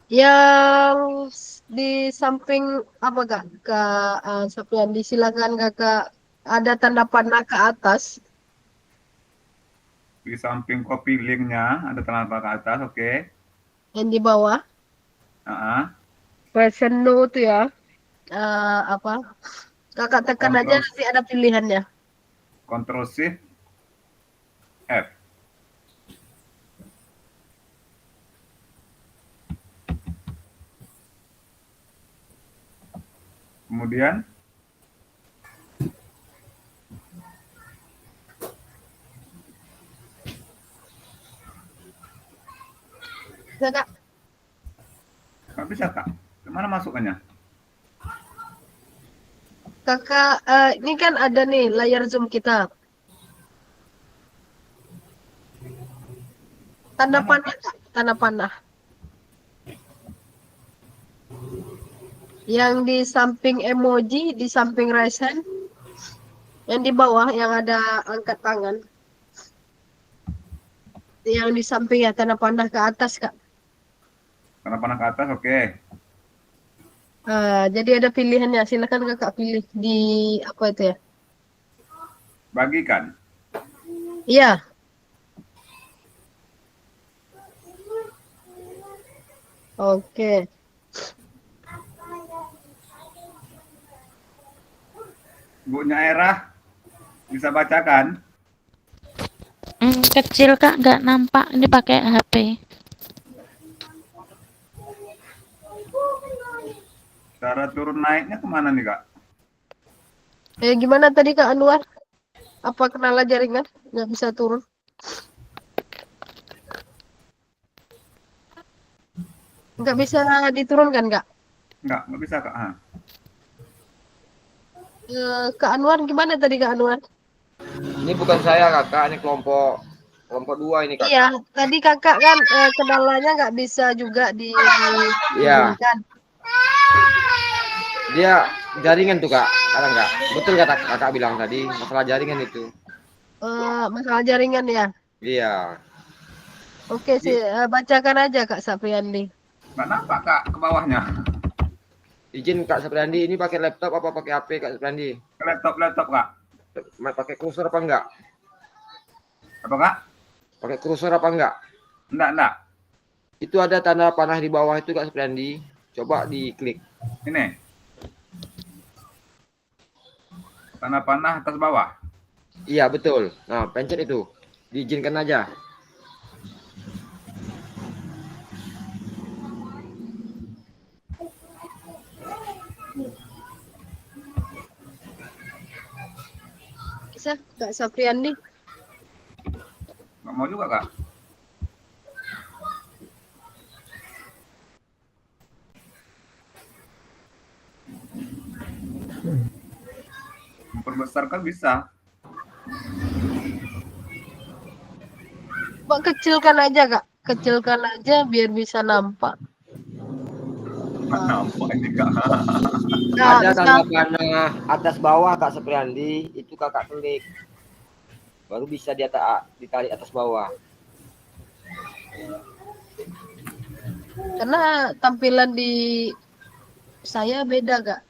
yang di samping apa Kak? Kak Sapriandi, silakan Kakak. Ada tanda panah ke atas. Di samping copy linknya ada tanda panah ke atas, oke. Yang di bawah. Question no itu ya. Apa? Kakak tekan aja nanti ada pilihannya. Ctrl Shift F. Kemudian Kakak. nggak bisa kak. Kemana masukkannya? Kakak, ini kan ada nih layar Zoom kita. Tanda panah, Kak. Tanda panah. Yang di samping emoji, di samping raise hand. Yang di bawah yang ada angkat tangan. Yang di samping ya tanda panah ke atas, Kak. Tanda panah ke atas, oke. Jadi ada pilihannya. Silakan Kakak pilih di apa itu ya? Bagikan. Iya. Oke. Bu Nyairah bisa bacakan? Kecil Kak, nggak nampak. Ini pakai HP. Cara turun naiknya kemana nih kak? Gimana tadi Kak Anwar? Apa kendala jaringan? Nggak bisa turun? Nggak bisa diturunkan, Kak? Nggak bisa kak. Kak Anwar gimana tadi Kak Anwar? Ini bukan saya kakak, ini kelompok 2 ini kak. Iya, tadi kakak kan kendalanya nggak bisa juga Iya. diturunkan. Dia jaringan tuh kak, ada nggak? Betul kata kakak bilang tadi, masalah jaringan itu. Masalah jaringan ya? Iya. Oke sih, bacakan aja Kak Sapriandi. Nggak nampak kak ke bawahnya. Izin Kak Sapriandi, ini pakai laptop apa pakai HP Kak Sapriandi? Laptop kak. Pakai kursor apa enggak? Apa kak? Pakai kursor apa enggak? Enggak. Itu ada tanda panah di bawah itu Kak Sapriandi. Coba diklik. Ini. Tanda panah atas bawah. Iya betul. Nah pencet itu. Diizinkan aja. Bisa Kak Sapriandi? Nggak mau juga kak. Memperbesarkan bisa. Coba kecilkan aja Kak, kecilkan aja biar bisa nampak. Nggak nampak ini Kak. Kak, Ada bisa. tanda panah atas bawah Kak Sapriandi, itu Kakak klik. Baru bisa ditarik atas bawah. Karena tampilan di saya beda Kak.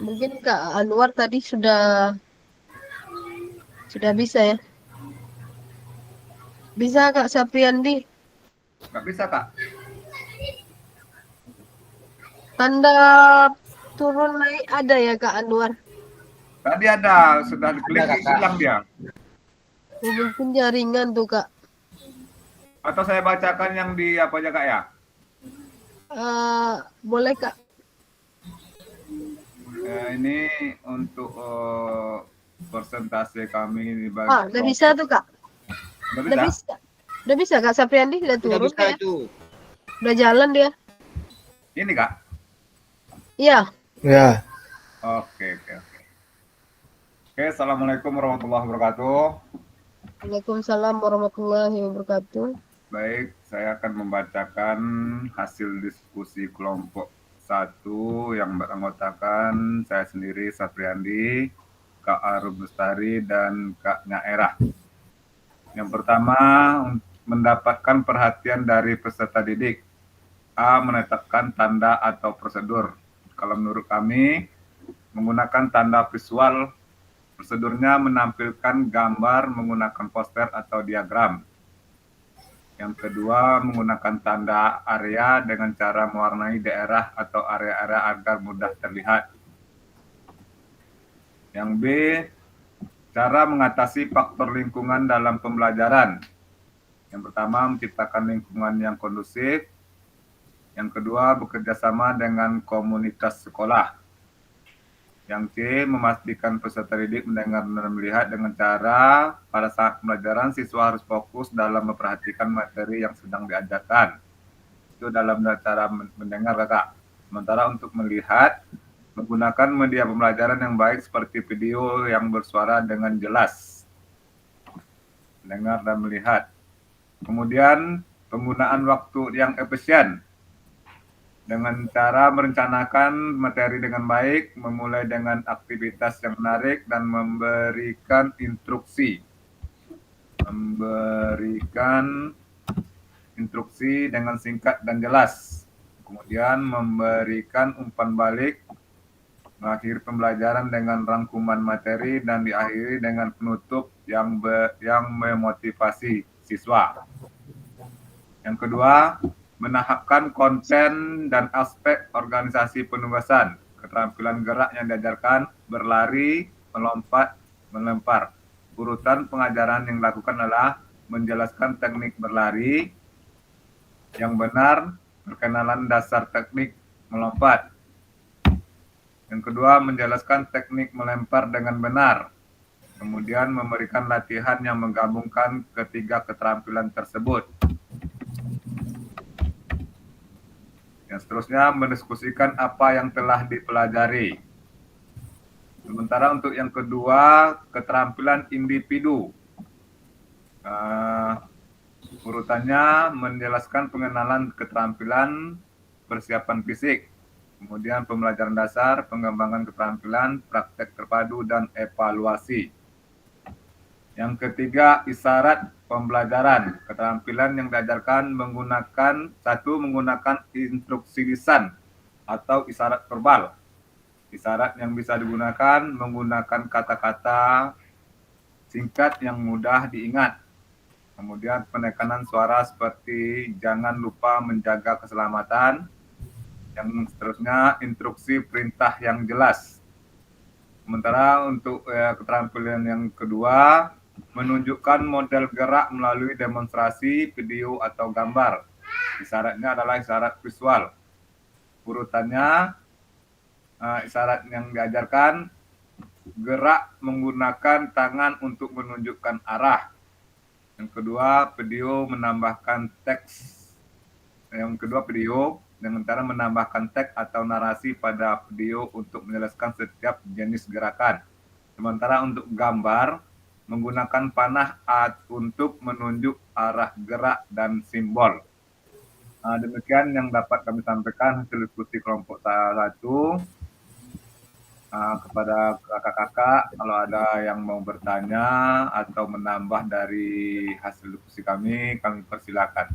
Mungkin Kak Anwar tadi sudah bisa ya. Bisa Kak Sapriandi. Nggak bisa Kak. Tanda turun naik ada ya Kak Anwar? Tadi ada, sudah diklik, Ada, Kak. hilang dia. Oh, mungkin jaringan tuh Kak. Atau saya bacakan yang di apa aja Kak ya? Boleh Kak. Ini untuk persentase kami di bagi Udah bisa tuh Kak. Nggak Udah bisa? bisa. Udah bisa Kak Sapriandi, udah Tidak turun bisa ya. itu. Udah jalan dia. Ini Kak? Iya. Ya, Oke. Oke, Assalamualaikum warahmatullahi wabarakatuh. Waalaikumsalam warahmatullahi wabarakatuh. Baik, saya akan membacakan hasil diskusi kelompok 1 yang beranggotakan saya sendiri, Sapriandi, Kak Arum Lestari, dan Kak Nyaerah. Yang pertama, mendapatkan perhatian dari peserta didik. A. Menetapkan tanda atau prosedur. Kalau menurut kami, menggunakan tanda visual, prosedurnya menampilkan gambar menggunakan poster atau diagram. Yang kedua, menggunakan tanda area dengan cara mewarnai daerah atau area-area agar mudah terlihat. Yang B, cara mengatasi faktor lingkungan dalam pembelajaran. Yang pertama, menciptakan lingkungan yang kondusif. Yang kedua, bekerja sama dengan komunitas sekolah. Yang C, memastikan peserta didik mendengar dan melihat dengan cara pada saat pembelajaran siswa harus fokus dalam memperhatikan materi yang sedang diajarkan. Itu dalam cara mendengar Kakak. Sementara untuk melihat, menggunakan media pembelajaran yang baik seperti video yang bersuara dengan jelas. Mendengar dan melihat. Kemudian, penggunaan waktu yang efisien. Dengan cara merencanakan materi dengan baik, memulai dengan aktivitas yang menarik, dan memberikan instruksi. Memberikan instruksi dengan singkat dan jelas. Kemudian memberikan umpan balik, mengakhiri pembelajaran dengan rangkuman materi, dan diakhiri dengan penutup yang memotivasi siswa. Yang kedua, menahapkan konten dan aspek organisasi penugasan. Keterampilan gerak yang diajarkan, berlari, melompat, melempar. Urutan pengajaran yang dilakukan adalah menjelaskan teknik berlari yang benar, perkenalan dasar teknik melompat. Yang kedua, menjelaskan teknik melempar dengan benar. Kemudian memberikan latihan yang menggabungkan ketiga keterampilan tersebut. Yang seterusnya, mendiskusikan apa yang telah dipelajari. Sementara untuk yang kedua, keterampilan individu. Urutannya menjelaskan pengenalan keterampilan, persiapan fisik, kemudian pembelajaran dasar, pengembangan keterampilan, praktek terpadu, dan evaluasi. Yang ketiga, isyarat pembelajaran. Keterampilan yang diajarkan menggunakan instruksi lisan atau isyarat verbal. Isyarat yang bisa digunakan menggunakan kata-kata singkat yang mudah diingat. Kemudian penekanan suara seperti jangan lupa menjaga keselamatan. Yang seterusnya, instruksi perintah yang jelas. Sementara untuk keterampilan yang kedua, menunjukkan model gerak melalui demonstrasi, video, atau gambar. Isyaratnya adalah isyarat visual. Urutannya, isyarat yang diajarkan, gerak menggunakan tangan untuk menunjukkan arah. Yang kedua, video menambahkan teks. Yang kedua, video dengan cara menambahkan teks atau narasi pada video untuk menjelaskan setiap jenis gerakan. Sementara untuk gambar, menggunakan panah untuk menunjuk arah gerak dan simbol. Demikian yang dapat kami sampaikan hasil diskusi kelompok 1. Kepada kakak-kakak, kalau ada yang mau bertanya atau menambah dari hasil diskusi kami persilakan.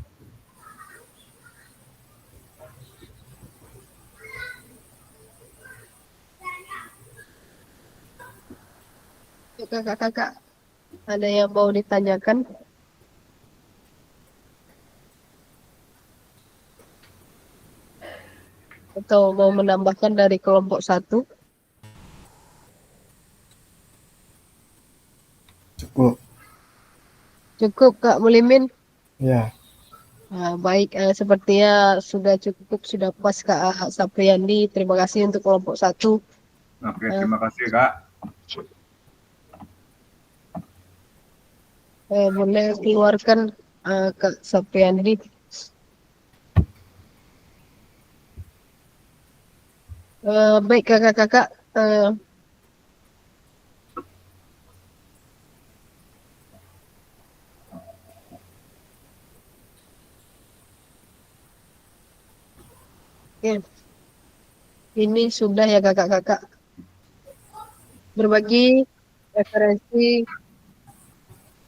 Kakak-kakak, ada yang mau ditanyakan? Atau mau menambahkan dari kelompok 1? Cukup. Cukup, Kak Mulimin? Ya. Baik, sepertinya sudah cukup, sudah pas Kak Sapriandi. Terima kasih untuk kelompok 1. Oke, terima kasih Kak. Boleh keluarkan Kak Sapriandi. Baik kakak-kakak, oke. Ini sudah ya kakak-kakak. Berbagi referensi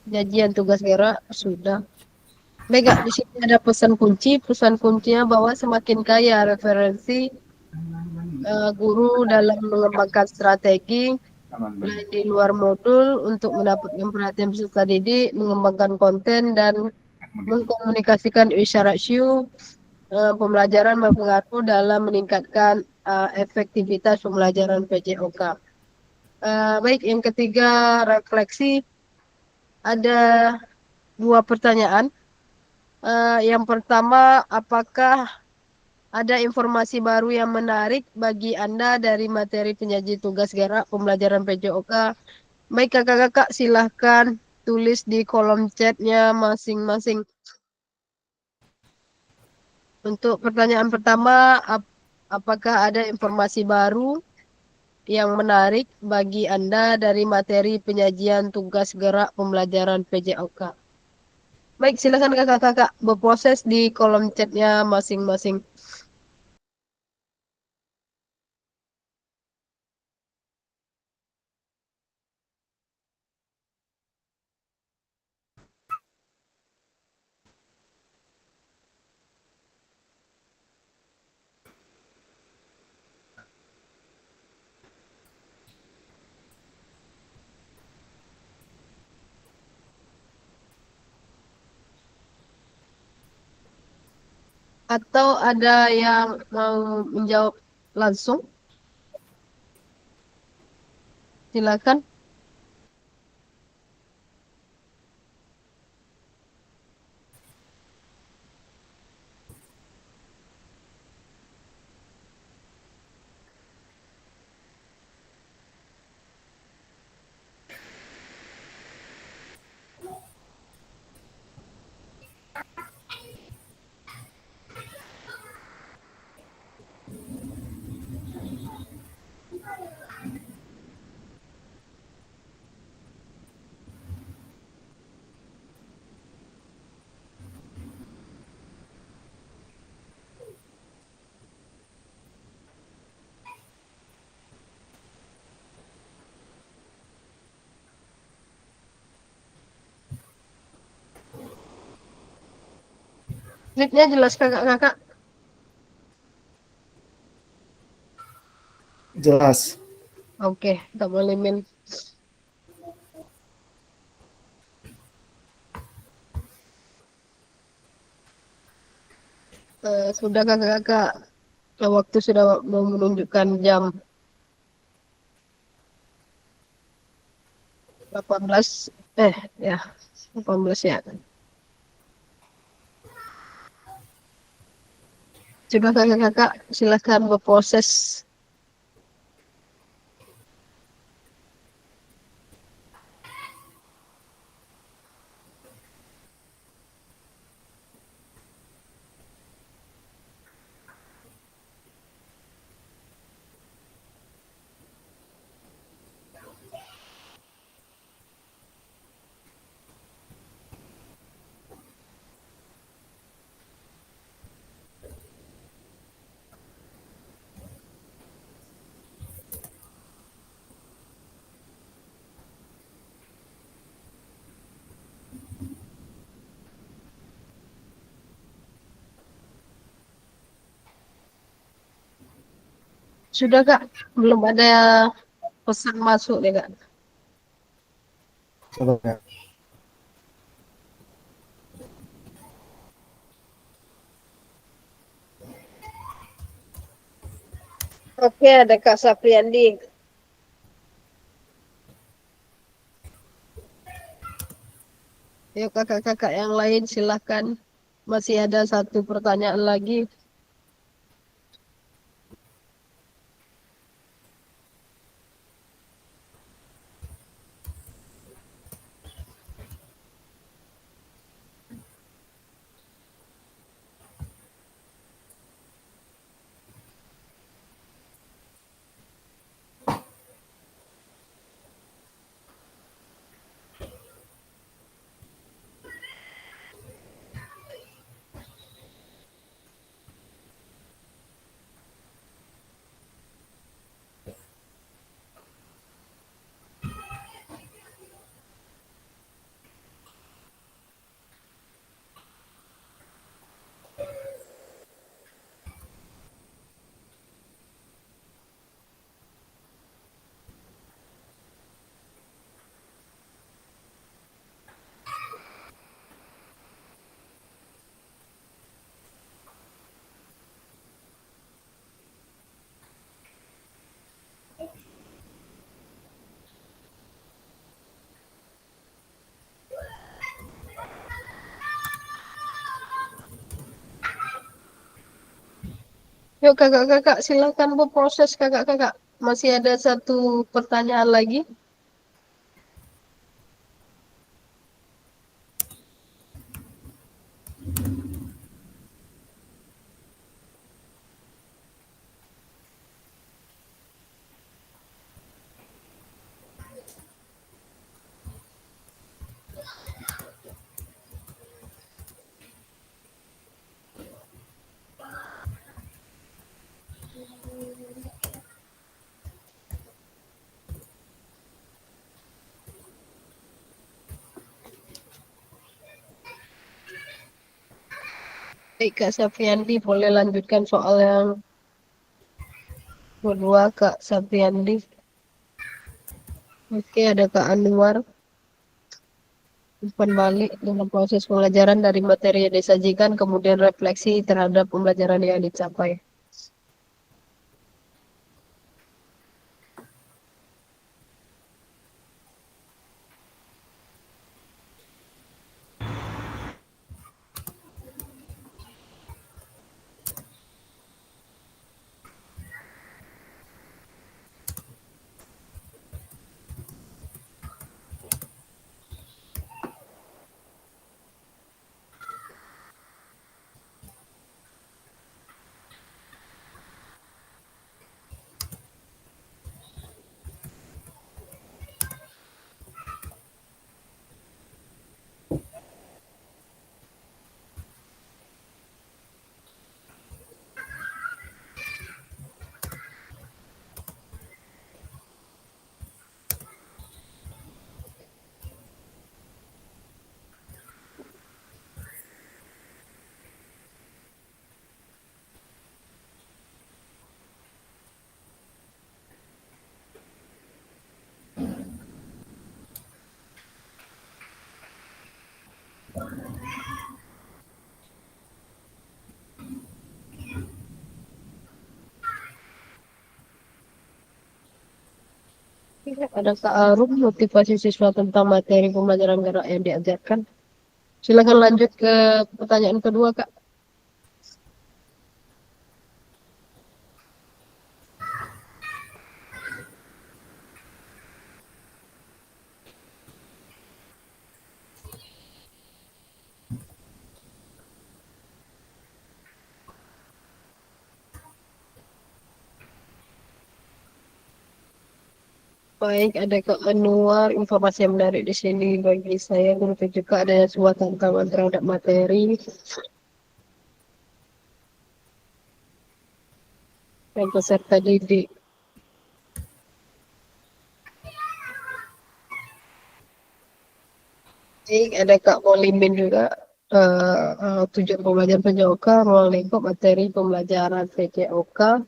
janjian tugas gerak sudah. Baik Kak, di sini ada pesan kunci. Pesan kuncinya bahwa semakin kaya referensi guru dalam mengembangkan strategi di luar modul untuk mendapatkan perhatian peserta didik, mengembangkan konten dan mengkomunikasikan isyarat syu, pembelajaran berpengaruh dalam meningkatkan efektivitas pembelajaran PJOK. Baik, yang ketiga refleksi, ada 2 pertanyaan. Yang pertama, apakah ada informasi baru yang menarik bagi Anda dari materi penyaji tugas gerak pembelajaran PJOK? Baik kakak-kakak, silahkan tulis di kolom chatnya masing-masing. Untuk pertanyaan pertama, apakah ada informasi baru yang menarik bagi Anda dari materi penyajian tugas gerak pembelajaran PJOK? Baik, silakan kakak-kakak berproses di kolom chatnya masing-masing. Atau ada yang mau menjawab langsung? Silakan. Slide-nya jelas kakak-kakak? Jelas. Oke, tak boleh min. Sudah kakak-kakak, waktu sudah mau menunjukkan jam 18, ya 18 ya. Sudah kakak-kakak, silakan berproses. Sudah Kak, belum ada pesan masuk deh Kak. Coba Kak. Oke, ada Kak Sapriandi. Yuk kakak-kakak yang lain silahkan. Masih ada satu pertanyaan lagi. Yuk kakak-kakak silahkan berproses kakak-kakak. Masih ada satu pertanyaan lagi. Baik Kak Sapriandi, boleh lanjutkan soal yang kedua Kak Sapriandi. Oke, ada Kak Anwar. Umpan balik dalam proses pembelajaran dari materi yang disajikan, kemudian refleksi terhadap pembelajaran yang dicapai. Ada Kak Arum, motivasi siswa tentang materi pembelajaran gerak yang diajarkan. Silakan lanjut ke pertanyaan kedua, Kak. Baik, ada Kak Anwar, informasi yang menarik di sini bagi saya, guru PJK adanya sebuah tantangan terhadap materi dan peserta didik. Baik, ada Kak Molimin juga, tujuan pembelajaran PJOK, ruang lingkup materi pembelajaran PJOK.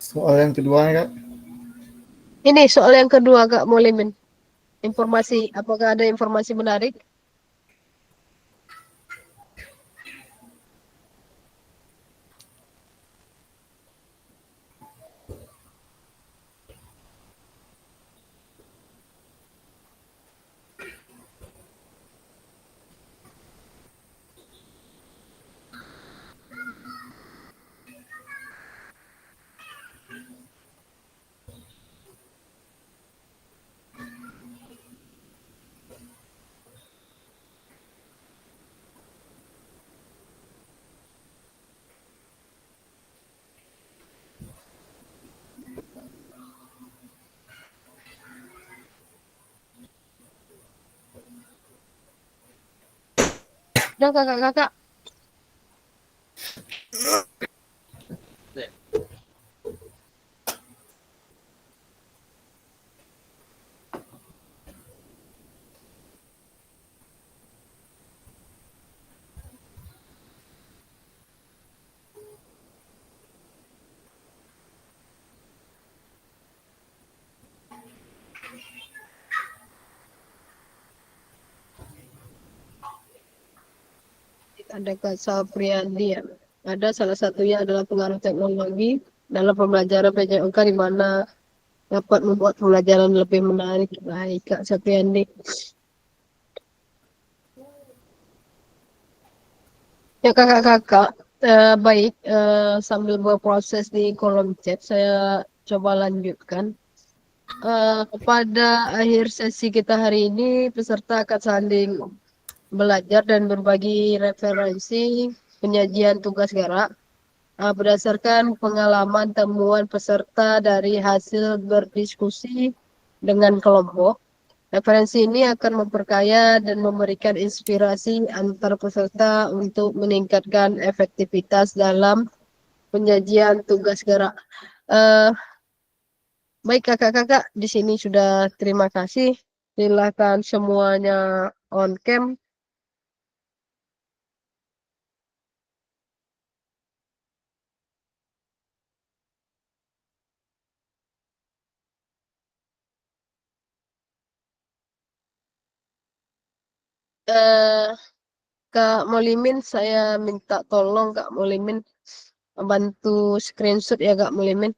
Soal yang kedua nih, Kak. Ini soal yang kedua Kak Mulimin. Informasi, apakah ada informasi menarik? Udah kakak-kakak. Ada Kak Sapriandi ya. Ada salah satunya adalah pengaruh teknologi dalam pembelajaran PJOK di mana dapat membuat pembelajaran lebih menarik. Baik Kak Sapriandi. Ya kakak-kakak, baik sambil berproses di kolom chat saya coba lanjutkan. Pada akhir sesi kita hari ini peserta akan saling belajar dan berbagi referensi penyajian tugas gerak berdasarkan pengalaman temuan peserta dari hasil berdiskusi dengan kelompok. Referensi ini akan memperkaya dan memberikan inspirasi antar peserta untuk meningkatkan efektivitas dalam penyajian tugas gerak. Baik kakak-kakak, di sini sudah terima kasih. Silakan semuanya on cam. Kak Molimin, saya minta tolong Kak Molimin bantu screenshot ya Kak Molimin.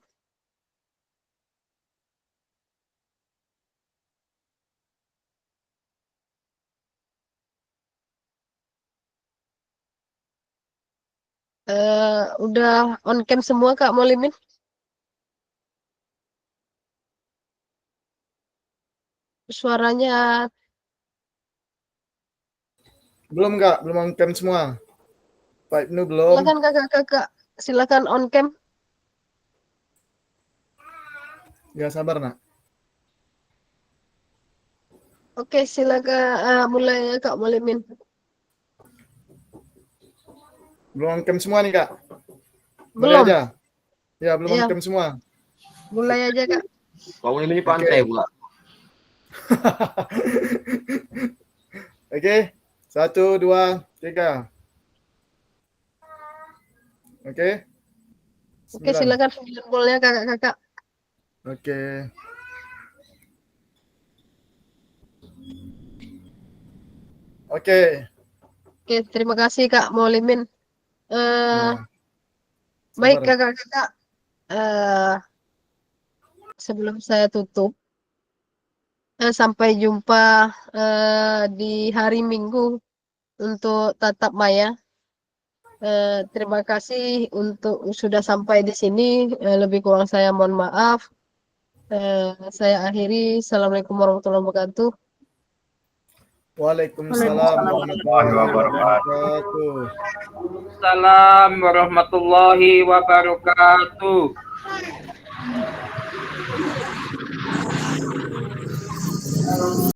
Udah on cam semua Kak Molimin? Suaranya Belum, Kak. Belum on cam semua. Pak Ibnu belum. silakan kakak-kakak, silakan on cam. Ya, sabar, Nak. Oke, silakan mulai ya Kak Molimin. Belum on cam semua nih, Kak. Mulai Belum. aja. Ya, belum Iya. on cam semua. Mulai aja Kak. Kamu ini pantai pula. Oke. 1, 2, 3. Oke. Oke, 9. silakan mulai kakak-kakak. Oke. Oke. Oke, terima kasih Kak Molimin. Ya, Baik sabar. kakak-kakak, sebelum saya tutup, sampai jumpa di hari Minggu untuk tatap maya. Terima kasih untuk sudah sampai di sini. Lebih kurang saya mohon maaf. Saya akhiri. Assalamualaikum warahmatullahi wabarakatuh. Waalaikumsalam warahmatullahi wabarakatuh. Assalamualaikum warahmatullahi wabarakatuh.